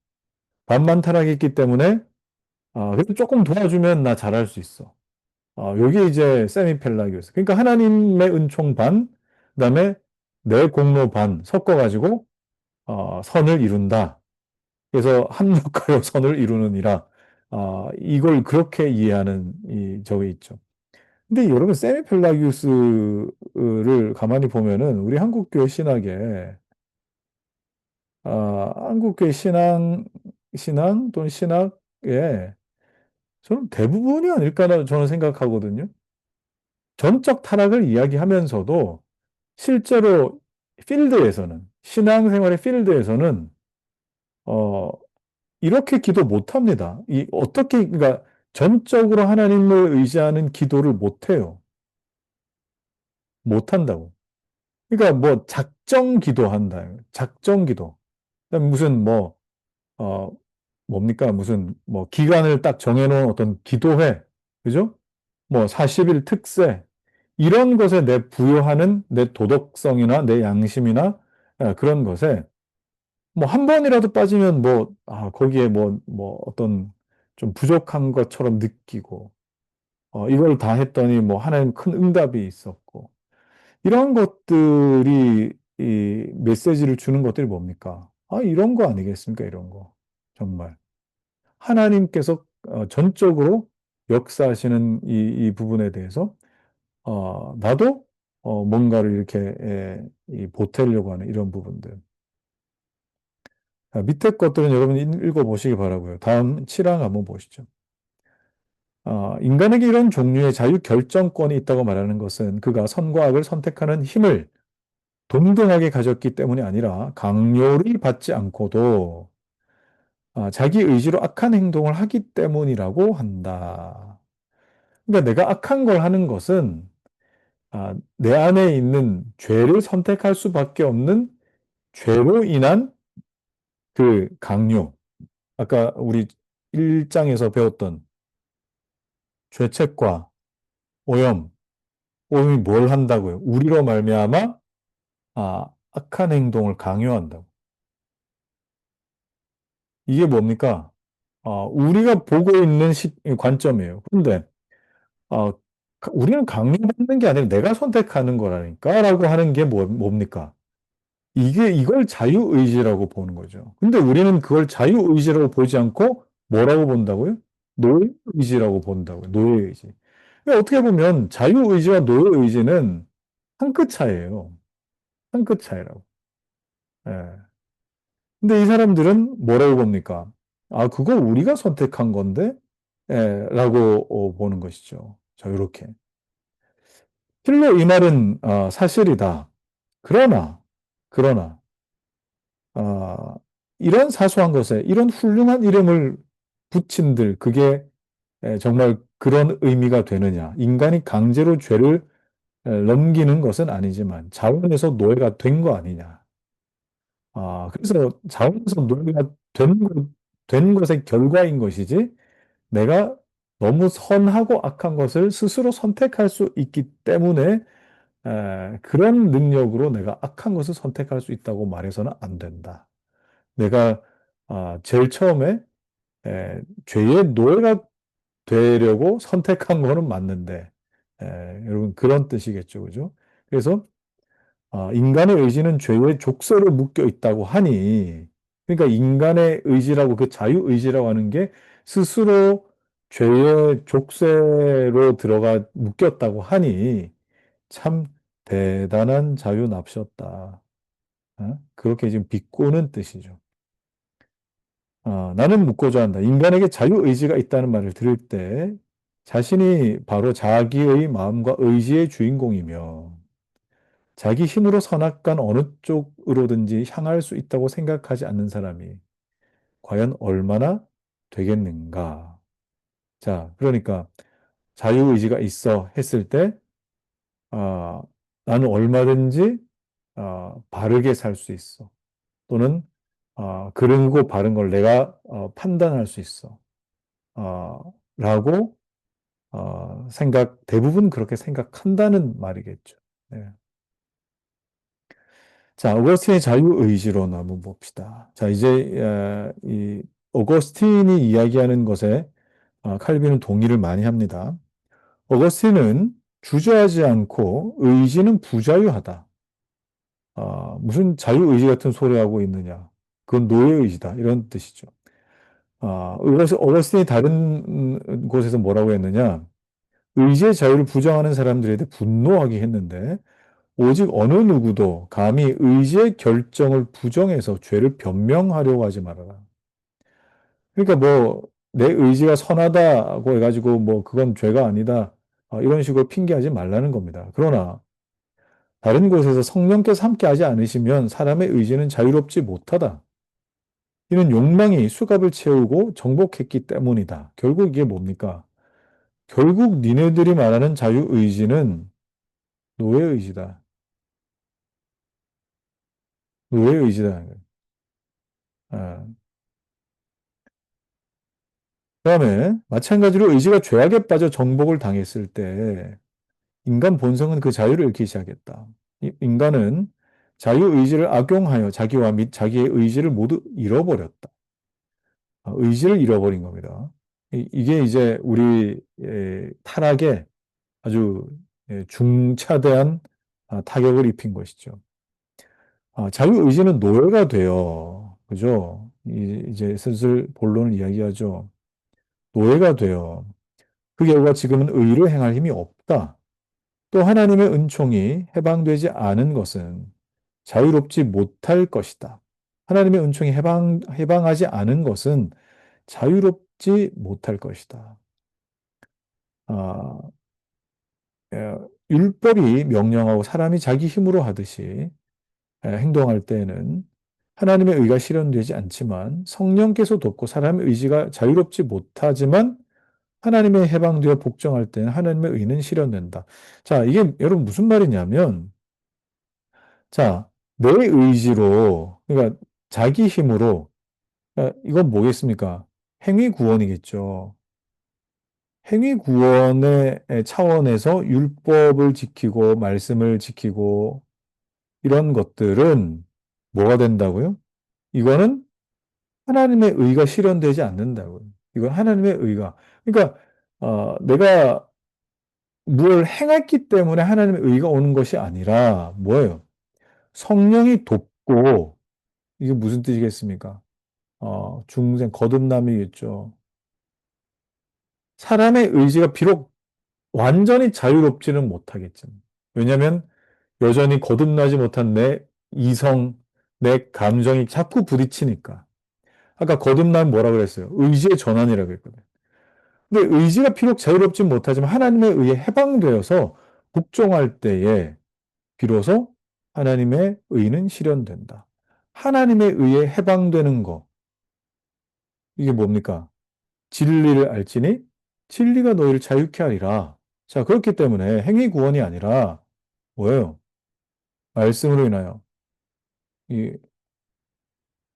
반만 타락했기 때문에 그래도 조금 도와주면 나 잘할 수 있어. 요게 이제 세미펠라기였어. 그러니까 하나님의 은총 반, 그다음에 내 공로 반 섞어가지고 선을 이룬다. 그래서 합력하여 선을 이루느니라. 이걸 그렇게 이해하는 저게 있죠. 근데 여러분 세미펠라기우스를 가만히 보면은 우리 한국교회 신학에 한국교회 신앙 또는 신학에 저는 대부분이 아닐까 저는 생각하거든요. 전적 타락을 이야기하면서도 실제로 신앙생활의 필드에서는, 어, 이렇게 기도 못 합니다. 그러니까 전적으로 하나님을 의지하는 기도를 못 해요. 못 한다고. 그러니까 뭐 작정 기도한다. 작정 기도. 그다음에 무슨 어, 뭡니까? 무슨 기간을 딱 정해놓은 어떤 기도회. 그죠? 40일 특세. 이런 것에 내 부여하는 내 도덕성이나 내 양심이나 그런 것에 한 번이라도 빠지면 거기에 어떤 좀 부족한 것처럼 느끼고 이걸 다 했더니 하나님 큰 응답이 있었고 이런 것들이 이 메시지를 주는 것들이 뭡니까? 이런 거 아니겠습니까? 이런 거. 정말. 하나님께서 전적으로 역사하시는 이 부분에 대해서 나도 뭔가를 이렇게 보태려고 하는 이런 부분들. 밑에 것들은 여러분 읽어보시기 바라고요. 다음 7항 한번 보시죠. 인간에게 이런 종류의 자유 결정권이 있다고 말하는 것은 그가 선과 악을 선택하는 힘을 동등하게 가졌기 때문이 아니라 강요를 받지 않고도 자기 의지로 악한 행동을 하기 때문이라고 한다. 그러니까 내가 악한 걸 하는 것은 내 안에 있는 죄를 선택할 수밖에 없는 죄로 인한 그 강요. 아까 우리 1장에서 배웠던 죄책과 오염. 오염이 뭘 한다고요? 우리로 말미암아 악한 행동을 강요한다고. 이게 뭡니까? 우리가 보고 있는 관점이에요. 그런데 어, 우리는 강요받는 게 아니라 내가 선택하는 거라니까라고 하는 게 뭡니까? 이걸 자유의지라고 보는 거죠. 근데 우리는 그걸 자유의지라고 보지 않고 뭐라고 본다고요? 노예의지라고 본다고요. 노예의지. 그러니까 어떻게 보면 자유의지와 노예의지는 한 끗 차이예요. 한 끗 차이라고. 예. 근데 이 사람들은 뭐라고 봅니까? 아, 그거 우리가 선택한 건데? 예, 라고 보는 것이죠. 자, 이렇게. 실로 이 말은 사실이다. 그러나, 그러나, 아, 이런 사소한 것에 이런 훌륭한 이름을 붙인들, 그게 정말 그런 의미가 되느냐. 인간이 강제로 죄를 넘기는 것은 아니지만 자원에서 노예가 된 거 아니냐. 그래서 자원에서 노예가 된 것의 결과인 것이지 내가 너무 선하고 악한 것을 스스로 선택할 수 있기 때문에 그런 능력으로 내가 악한 것을 선택할 수 있다고 말해서는 안 된다. 내가 제일 처음에 죄의 노예가 되려고 선택한 거는 맞는데, 여러분 그런 뜻이겠죠, 그죠? 그래서 인간의 의지는 죄의 족쇄로 묶여 있다고 하니, 그러니까 인간의 의지라고 그 자유의지라고 하는 게 스스로 죄의 족쇄로 들어가 묶였다고 하니 참 대단한 자유 납셨다. 그렇게 지금 비꼬는 뜻이죠. 나는 묻고자 한다. 인간에게 자유의지가 있다는 말을 들을 때 자신이 바로 자기의 마음과 의지의 주인공이며 자기 힘으로 선악간 어느 쪽으로든지 향할 수 있다고 생각하지 않는 사람이 과연 얼마나 되겠는가. 자, 그러니까 자유의지가 있어 했을 때, 아, 나는 얼마든지 바르게 살 수 있어. 또는 그르고 바른 걸 내가 판단할 수 있어. 라고 대부분 그렇게 생각한다는 말이겠죠. 네. 자, 오거스틴의 자유의지론 한번 봅시다. 자, 이제 이 오거스틴이 이야기하는 것에 칼빈은 동의를 많이 합니다. 오거스틴은 주저하지 않고 의지는 부자유하다. 무슨 자유의지 같은 소리 하고 있느냐. 그건 노예의지다. 이런 뜻이죠. 오거스틴이 다른 곳에서 뭐라고 했느냐. 의지의 자유를 부정하는 사람들에 대해 분노하게 했는데 오직 어느 누구도 감히 의지의 결정을 부정해서 죄를 변명하려고 하지 말아라. 그러니까 뭐 내 의지가 선하다고 해가지고 뭐 그건 죄가 아니다. 이런 식으로 핑계하지 말라는 겁니다. 그러나 다른 곳에서 성령께서 함께하지 않으시면 사람의 의지는 자유롭지 못하다. 이는 욕망이 수갑을 채우고 정복했기 때문이다. 결국 이게 뭡니까? 결국 니네들이 말하는 자유의지는 노예의지다. 노예의지다. 아, 그다음에 마찬가지로 의지가 죄악에 빠져 정복을 당했을 때 인간 본성은 그 자유를 잃기 시작했다. 인간은 자유의지를 악용하여 자기와 및 자기의 의지를 모두 잃어버렸다. 의지를 잃어버린 겁니다. 이게 이제 우리 타락에 아주 중차대한 타격을 입힌 것이죠. 자유의지는 노예가 돼요. 그죠? 이제 슬슬 본론을 이야기하죠. 노예가 돼요. 그 결과 지금은 의로 행할 힘이 없다. 또 하나님의 은총이 해방되지 않은 것은 자유롭지 못할 것이다. 하나님의 은총이 해방하지 않은 것은 자유롭지 못할 것이다. 아, 율법이 명령하고 사람이 자기 힘으로 하듯이 행동할 때에는 하나님의 의가 실현되지 않지만 성령께서 돕고 사람의 의지가 자유롭지 못하지만 하나님의 해방되어 복종할 때는 하나님의 의는 실현된다. 자, 이게 여러분 무슨 말이냐면, 자, 내 의지로, 그러니까 자기 힘으로, 이건 뭐겠습니까? 행위 구원이겠죠. 행위 구원의 차원에서 율법을 지키고, 말씀을 지키고, 이런 것들은 뭐가 된다고요? 이거는 하나님의 의가 실현되지 않는다고요. 이건 하나님의 의가. 그러니까, 내가 뭘 행했기 때문에 하나님의 의가 오는 것이 아니라 뭐예요? 성령이 돕고 이게 무슨 뜻이겠습니까? 중생 거듭남이겠죠. 사람의 의지가 비록 완전히 자유롭지는 못하겠죠. 왜냐하면 여전히 거듭나지 못한 내 이성, 내 감정이 자꾸 부딪히니까. 아까 거듭남 뭐라 그랬어요? 의지의 전환이라고 했거든요. 근데 의지가 비록 자유롭진 못하지만 하나님에 의해 해방되어서 복종할 때에 비로소 하나님의 의는 실현된다. 하나님에 의해 해방되는 거. 이게 뭡니까? 진리를 알지니 진리가 너희를 자유케 하리라. 자, 그렇기 때문에 행위 구원이 아니라 뭐예요? 말씀으로 인하여 이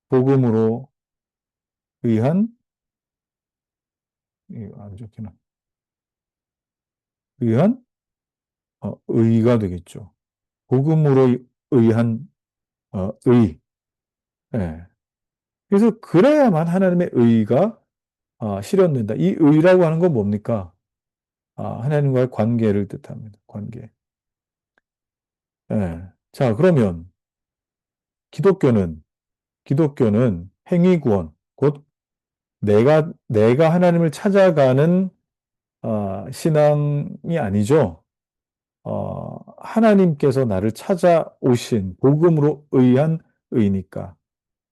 복음으로 의한 안 좋구나. 의한 의가 되겠죠. 복음으로 의한 의. 예. 그래서 그래야만 하나님의 의가 실현된다. 이 의라고 하는 건 뭡니까? 하나님과의 관계를 뜻합니다. 관계. 예. 자, 그러면 기독교는 행위 구원, 곧 내가 하나님을 찾아가는 신앙이 아니죠. 하나님께서 나를 찾아오신 복음으로 의한 의니까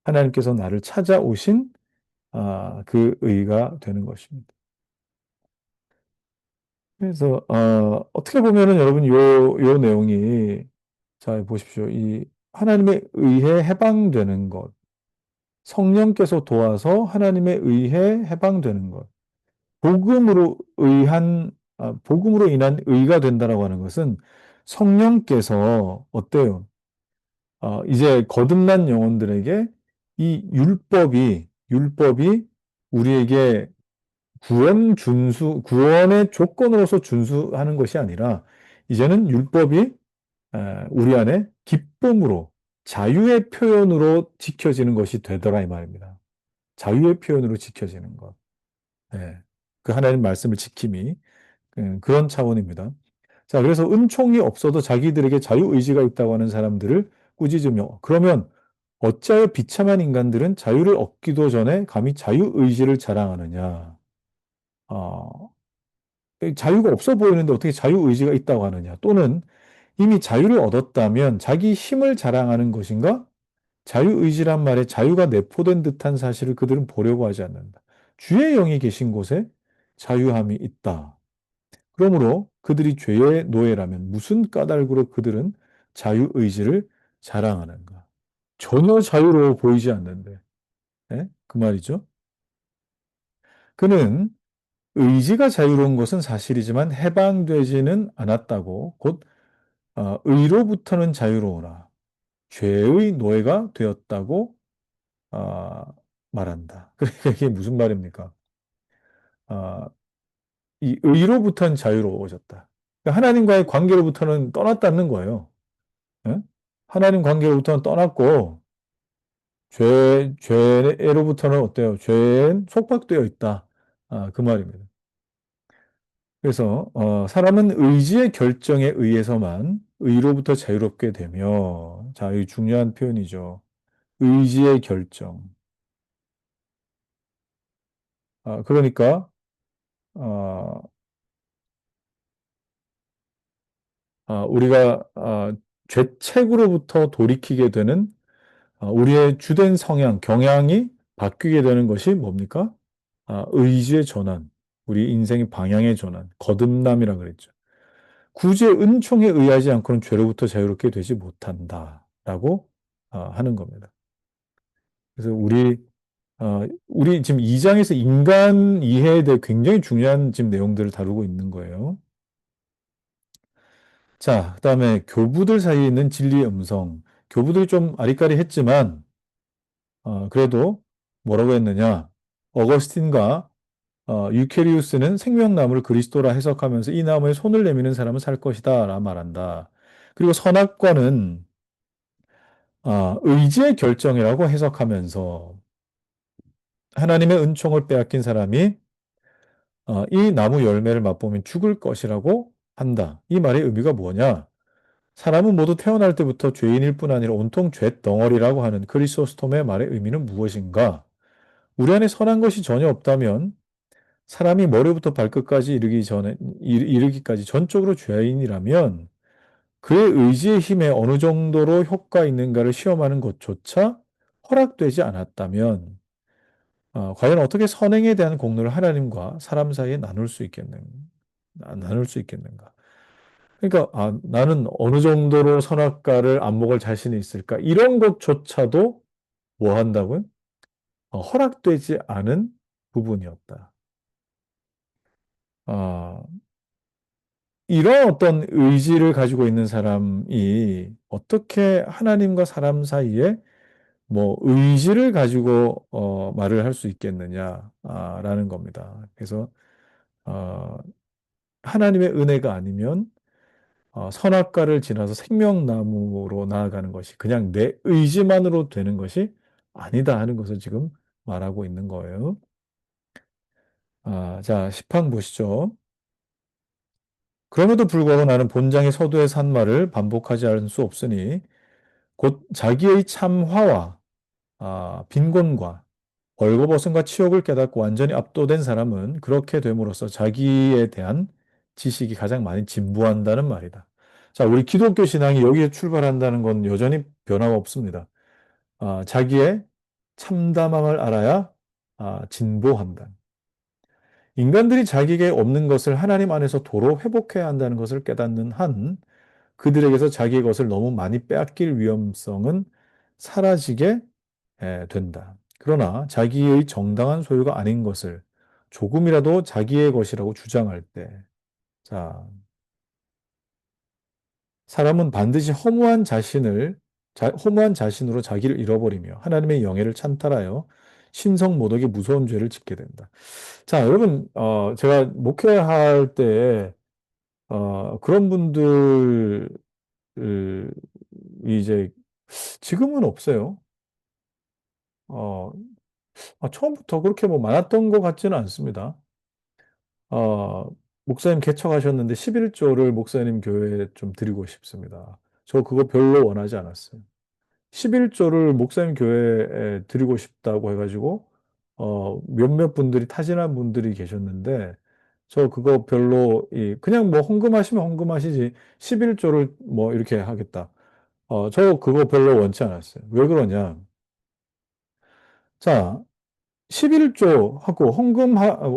하나님께서 나를 찾아오신 그 의가 되는 것입니다. 그래서 어떻게 보면은 여러분 요 내용이 자 보십시오. 이 하나님에 의해 해방되는 것, 성령께서 도와서 하나님에 의해 해방되는 것, 복음으로 인한 의가 된다라고 하는 것은 성령께서 어때요? 이제 거듭난 영혼들에게 이 율법이 우리에게 구원의 조건으로서 준수하는 것이 아니라 이제는 율법이 우리 안에 기쁨으로 자유의 표현으로 지켜지는 것이 되더라 이 말입니다. 자유의 표현으로 지켜지는 것. 예. 그 하나님 말씀을 지킴이 그런 차원입니다. 자, 그래서 은총이 없어도 자기들에게 자유의지가 있다고 하는 사람들을 꾸짖으며 그러면 어찌하여 비참한 인간들은 자유를 얻기도 전에 감히 자유의지를 자랑하느냐. 어, 자유가 없어 보이는데 어떻게 자유의지가 있다고 하느냐. 또는 이미 자유를 얻었다면 자기 힘을 자랑하는 것인가? 자유의지란 말에 자유가 내포된 듯한 사실을 그들은 보려고 하지 않는다. 주의 영이 계신 곳에 자유함이 있다. 그러므로 그들이 죄의 노예라면 무슨 까닭으로 그들은 자유의지를 자랑하는가? 전혀 자유로워 보이지 않는데. 예? 그 말이죠. 그는 의지가 자유로운 것은 사실이지만 해방되지는 않았다고 곧 의로부터는 자유로우나 죄의 노예가 되었다고 아, 말한다. 그러니까 이게 무슨 말입니까? 아, 이 의로부터는 자유로워졌다. 그러니까 하나님과의 관계로부터는 떠났다는 거예요. 예? 하나님 관계로부터는 떠났고 죄로부터는 어때요? 죄엔 속박되어 있다. 그 말입니다. 그래서 사람은 의지의 결정에 의해서만 의로부터 자유롭게 되며 자, 이 중요한 표현이죠. 의지의 결정. 그러니까 어, 우리가 죄책으로부터 돌이키게 되는 우리의 주된 성향, 경향이 바뀌게 되는 것이 뭡니까? 의지의 전환, 우리 인생의 방향의 전환, 거듭남이라 그랬죠. 구주의 은총에 의하지 않고는 죄로부터 자유롭게 되지 못한다라고 하는 겁니다. 그래서 우리 지금 2장에서 인간 이해에 대해 굉장히 중요한 지금 내용들을 다루고 있는 거예요. 자, 그다음에 교부들 사이에 있는 진리의 음성. 교부들이 좀 아리까리했지만 그래도 뭐라고 했느냐? 어거스틴과 유케리우스는 생명나무를 그리스도라 해석하면서 이 나무에 손을 내미는 사람은 살 것이다 라 말한다. 그리고 선악과는 의지의 결정이라고 해석하면서 하나님의 은총을 빼앗긴 사람이 이 나무 열매를 맛보면 죽을 것이라고 한다. 이 말의 의미가 뭐냐? 사람은 모두 태어날 때부터 죄인일 뿐 아니라 온통 죄 덩어리라고 하는 크리소스톰의 말의 의미는 무엇인가? 우리 안에 선한 것이 전혀 없다면 사람이 머리부터 발끝까지 이르기까지 전적으로 죄인이라면 그의 의지의 힘에 어느 정도로 효과 있는가를 시험하는 것조차 허락되지 않았다면 과연 어떻게 선행에 대한 공로를 하나님과 사람 사이에 나눌 수 있겠는가? 그러니까 나는 어느 정도로 선악과를 안 먹을 자신이 있을까? 이런 것조차도 뭐 한다고요? 허락되지 않은 부분이었다. 어, 이런 어떤 의지를 가지고 있는 사람이 어떻게 하나님과 사람 사이에 뭐 의지를 가지고 말을 할 수 있겠느냐라는 겁니다. 그래서 어, 하나님의 은혜가 아니면 선악과를 지나서 생명나무로 나아가는 것이 그냥 내 의지만으로 되는 것이 아니다 하는 것을 지금 말하고 있는 거예요. 자, 10항 보시죠. 그럼에도 불구하고 나는 본장이 서두에서 한 말을 반복하지 않을 수 없으니 곧 자기의 참화와 빈곤과 벌거벗음과 치욕을 깨닫고 완전히 압도된 사람은 그렇게 됨으로써 자기에 대한 지식이 가장 많이 진부한다는 말이다. 자, 우리 기독교 신앙이 여기에 출발한다는 건 여전히 변화가 없습니다. 자기의 참담함을 알아야 진보한다. 인간들이 자기에게 없는 것을 하나님 안에서 도로 회복해야 한다는 것을 깨닫는 한 그들에게서 자기의 것을 너무 많이 빼앗길 위험성은 사라지게 된다. 그러나 자기의 정당한 소유가 아닌 것을 조금이라도 자기의 것이라고 주장할 때, 자, 사람은 반드시 허무한 자신으로 자기를 잃어버리며 하나님의 영예를 찬탈하여 신성 모독의 무서운 죄를 짓게 된다. 자, 여러분, 제가 목회할 때, 그런 분들, 이제, 지금은 없어요. 어, 처음부터 그렇게 뭐 많았던 것 같지는 않습니다. 목사님 개척하셨는데 11조를 목사님 교회에 좀 드리고 싶습니다. 저 그거 별로 원하지 않았어요. 11조를 목사님 교회에 드리고 싶다고 해가지고, 몇몇 분들이 타진한 분들이 계셨는데, 저 그거 별로, 그냥 뭐 헌금하시면 헌금하시지, 11조를 뭐 이렇게 하겠다. 저 그거 별로 원치 않았어요. 왜 그러냐. 자, 11조 하고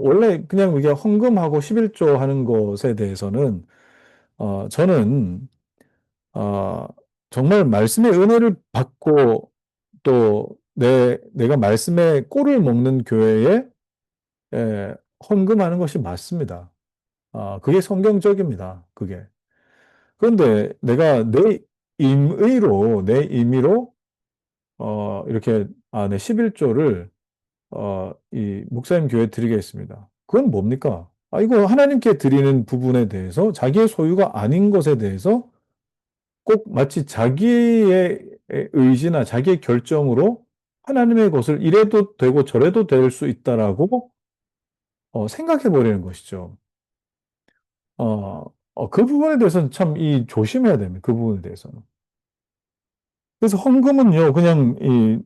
원래 그냥 이게 헌금하고 11조 하는 것에 대해서는, 저는, 어, 정말 말씀의 은혜를 받고 또 내가 말씀의 꼴을 먹는 교회에 헌금하는 것이 맞습니다. 그게 성경적입니다. 그게. 그런데 내가 내 임의로, 이렇게, 내 11조를 이 목사님 교회 드리겠습니다. 그건 뭡니까? 이거 하나님께 드리는 부분에 대해서 자기의 소유가 아닌 것에 대해서 꼭 마치 자기의 의지나 자기의 결정으로 하나님의 것을 이래도 되고 저래도 될 수 있다라고 생각해 버리는 것이죠. 그 부분에 대해서는 참 조심해야 됩니다. 그 부분에 대해서는. 그래서 헌금은요, 그냥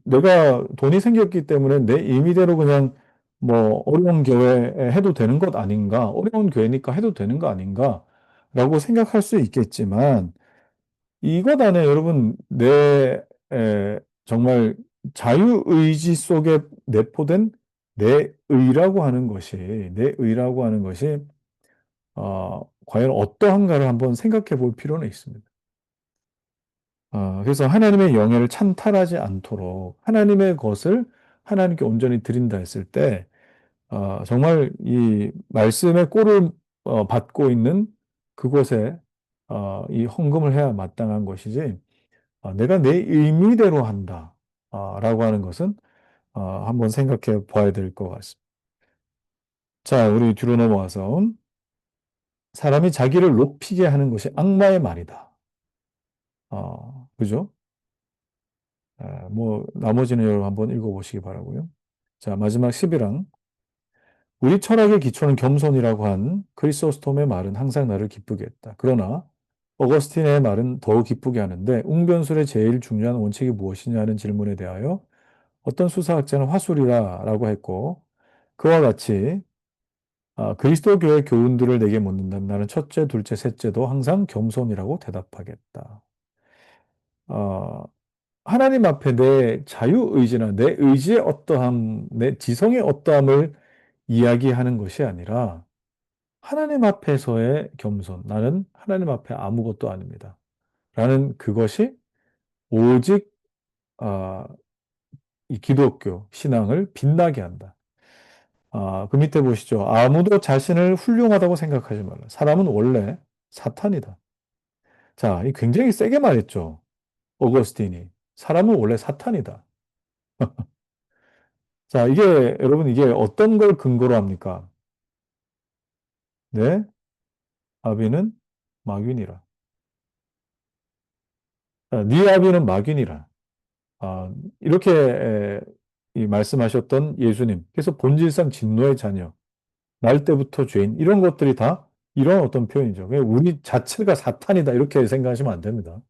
내가 돈이 생겼기 때문에 내 임의대로 그냥 뭐 어려운 교회에 해도 되는 것 아닌가, 어려운 교회니까 해도 되는 거 아닌가라고 생각할 수 있겠지만 이것 안에 여러분 정말 자유의지 속에 내포된 내 의라고 하는 것이 과연 어떠한가를 한번 생각해 볼 필요는 있습니다. 그래서 하나님의 영예를 찬탈하지 않도록 하나님의 것을 하나님께 온전히 드린다 했을 때, 정말 이 말씀의 꼴을 받고 있는 그곳에 이 헌금을 해야 마땅한 것이지, 내가 내 의미대로 한다, 라고 하는 것은 한번 생각해 봐야 될 것 같습니다. 자, 우리 뒤로 넘어와서 사람이 자기를 높이게 하는 것이 악마의 말이다. 그죠? 뭐 나머지는 여러분 한번 읽어보시기 바라고요. 자, 마지막 11항. 우리 철학의 기초는 겸손이라고 한 크리소스톰의 말은 항상 나를 기쁘게 했다. 그러나 어거스틴의 말은 더 기쁘게 하는데 웅변술의 제일 중요한 원칙이 무엇이냐는 질문에 대하여 어떤 수사학자는 화술이라고 했고 그와 같이 그리스도 교회 교훈들을 내게 묻는다면 나는 첫째, 둘째, 셋째도 항상 겸손이라고 대답하겠다. 어, 하나님 앞에 내 자유의지나 내 의지의 어떠함, 내 지성의 어떠함을 이야기하는 것이 아니라 하나님 앞에서의 겸손. 나는 하나님 앞에 아무것도 아닙니다. 라는 그것이 오직 아, 이 기독교 신앙을 빛나게 한다. 그 밑에 보시죠. 아무도 자신을 훌륭하다고 생각하지 말라. 사람은 원래 사탄이다. 자, 이 굉장히 세게 말했죠. 어거스틴이. 사람은 원래 사탄이다. 자, 이게 여러분 이게 어떤 걸 근거로 합니까? 네, 아비는 마귀니라. 네 아비는 마귀니라. 이렇게 이 말씀하셨던 예수님. 그래서 본질상 진노의 자녀, 날 때부터 죄인 이런 것들이 다 이런 어떤 표현이죠. 우리 자체가 사탄이다 이렇게 생각하시면 안 됩니다.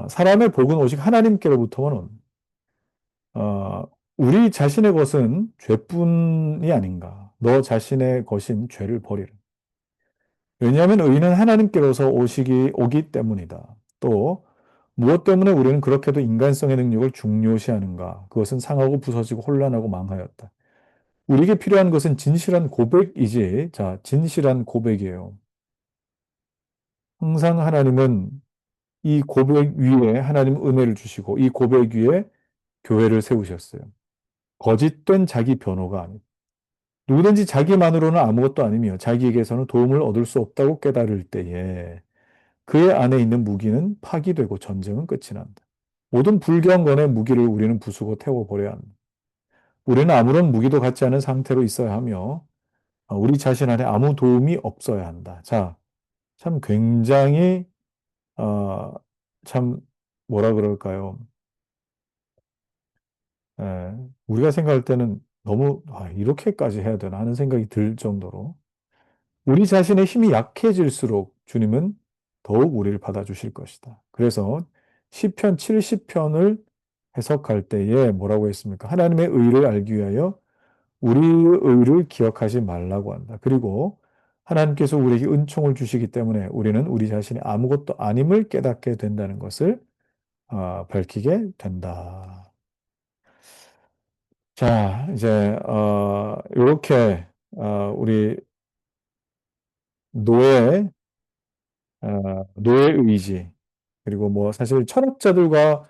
사람의 복은 오직 하나님께로부터만 온. 우리 자신의 것은 죄뿐이 아닌가. 너 자신의 것인 죄를 버리라. 왜냐하면 의인은 하나님께로서 오기 때문이다. 또 무엇 때문에 우리는 그렇게도 인간성의 능력을 중요시하는가? 그것은 상하고 부서지고 혼란하고 망하였다. 우리에게 필요한 것은 진실한 고백이지. 자, 진실한 고백이에요. 항상 하나님은 이 고백 위에 하나님 은혜를 주시고 이 고백 위에 교회를 세우셨어요. 거짓된 자기 변호가 아니다. 누구든지 자기만으로는 아무것도 아니며 자기에게서는 도움을 얻을 수 없다고 깨달을 때에 그의 안에 있는 무기는 파기되고 전쟁은 끝이 난다. 모든 불경건의 무기를 우리는 부수고 태워버려야 한다. 우리는 아무런 무기도 갖지 않은 상태로 있어야 하며 우리 자신 안에 아무 도움이 없어야 한다. 자, 참 굉장히 어, 참 뭐라 그럴까요? 예, 우리가 생각할 때는 너무 이렇게까지 해야 되나 하는 생각이 들 정도로 우리 자신의 힘이 약해질수록 주님은 더욱 우리를 받아주실 것이다. 그래서 시편 70편을 해석할 때에 뭐라고 했습니까? 하나님의 의를 알기 위하여 우리의 의를 기억하지 말라고 한다. 그리고 하나님께서 우리에게 은총을 주시기 때문에 우리는 우리 자신이 아무것도 아님을 깨닫게 된다는 것을 밝히게 된다. 자, 이제 이렇게 우리 노예, 노예 의지 그리고 뭐 사실 철학자들의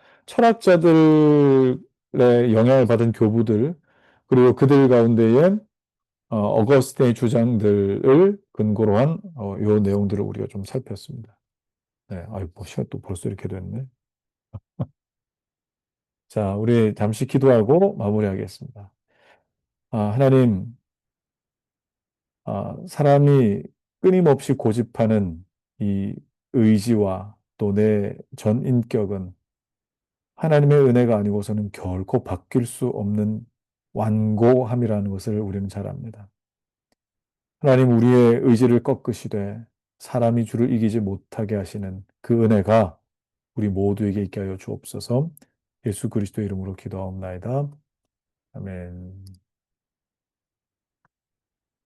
영향을 받은 교부들 그리고 그들 가운데에 어거스틴의 주장들을 근거로 한 요 내용들을 우리가 좀 살폈습니다. 네, 아유, 뭐 시간 또 벌써 이렇게 됐네. 자, 우리 잠시 기도하고 마무리하겠습니다. 하나님, 사람이 끊임없이 고집하는 이 의지와 또 내 전 인격은 하나님의 은혜가 아니고서는 결코 바뀔 수 없는 완고함이라는 것을 우리는 잘 압니다. 하나님 우리의 의지를 꺾으시되 사람이 주를 이기지 못하게 하시는 그 은혜가 우리 모두에게 있게 하여 주옵소서. 예수 그리스도의 이름으로 기도하옵나이다. 아멘.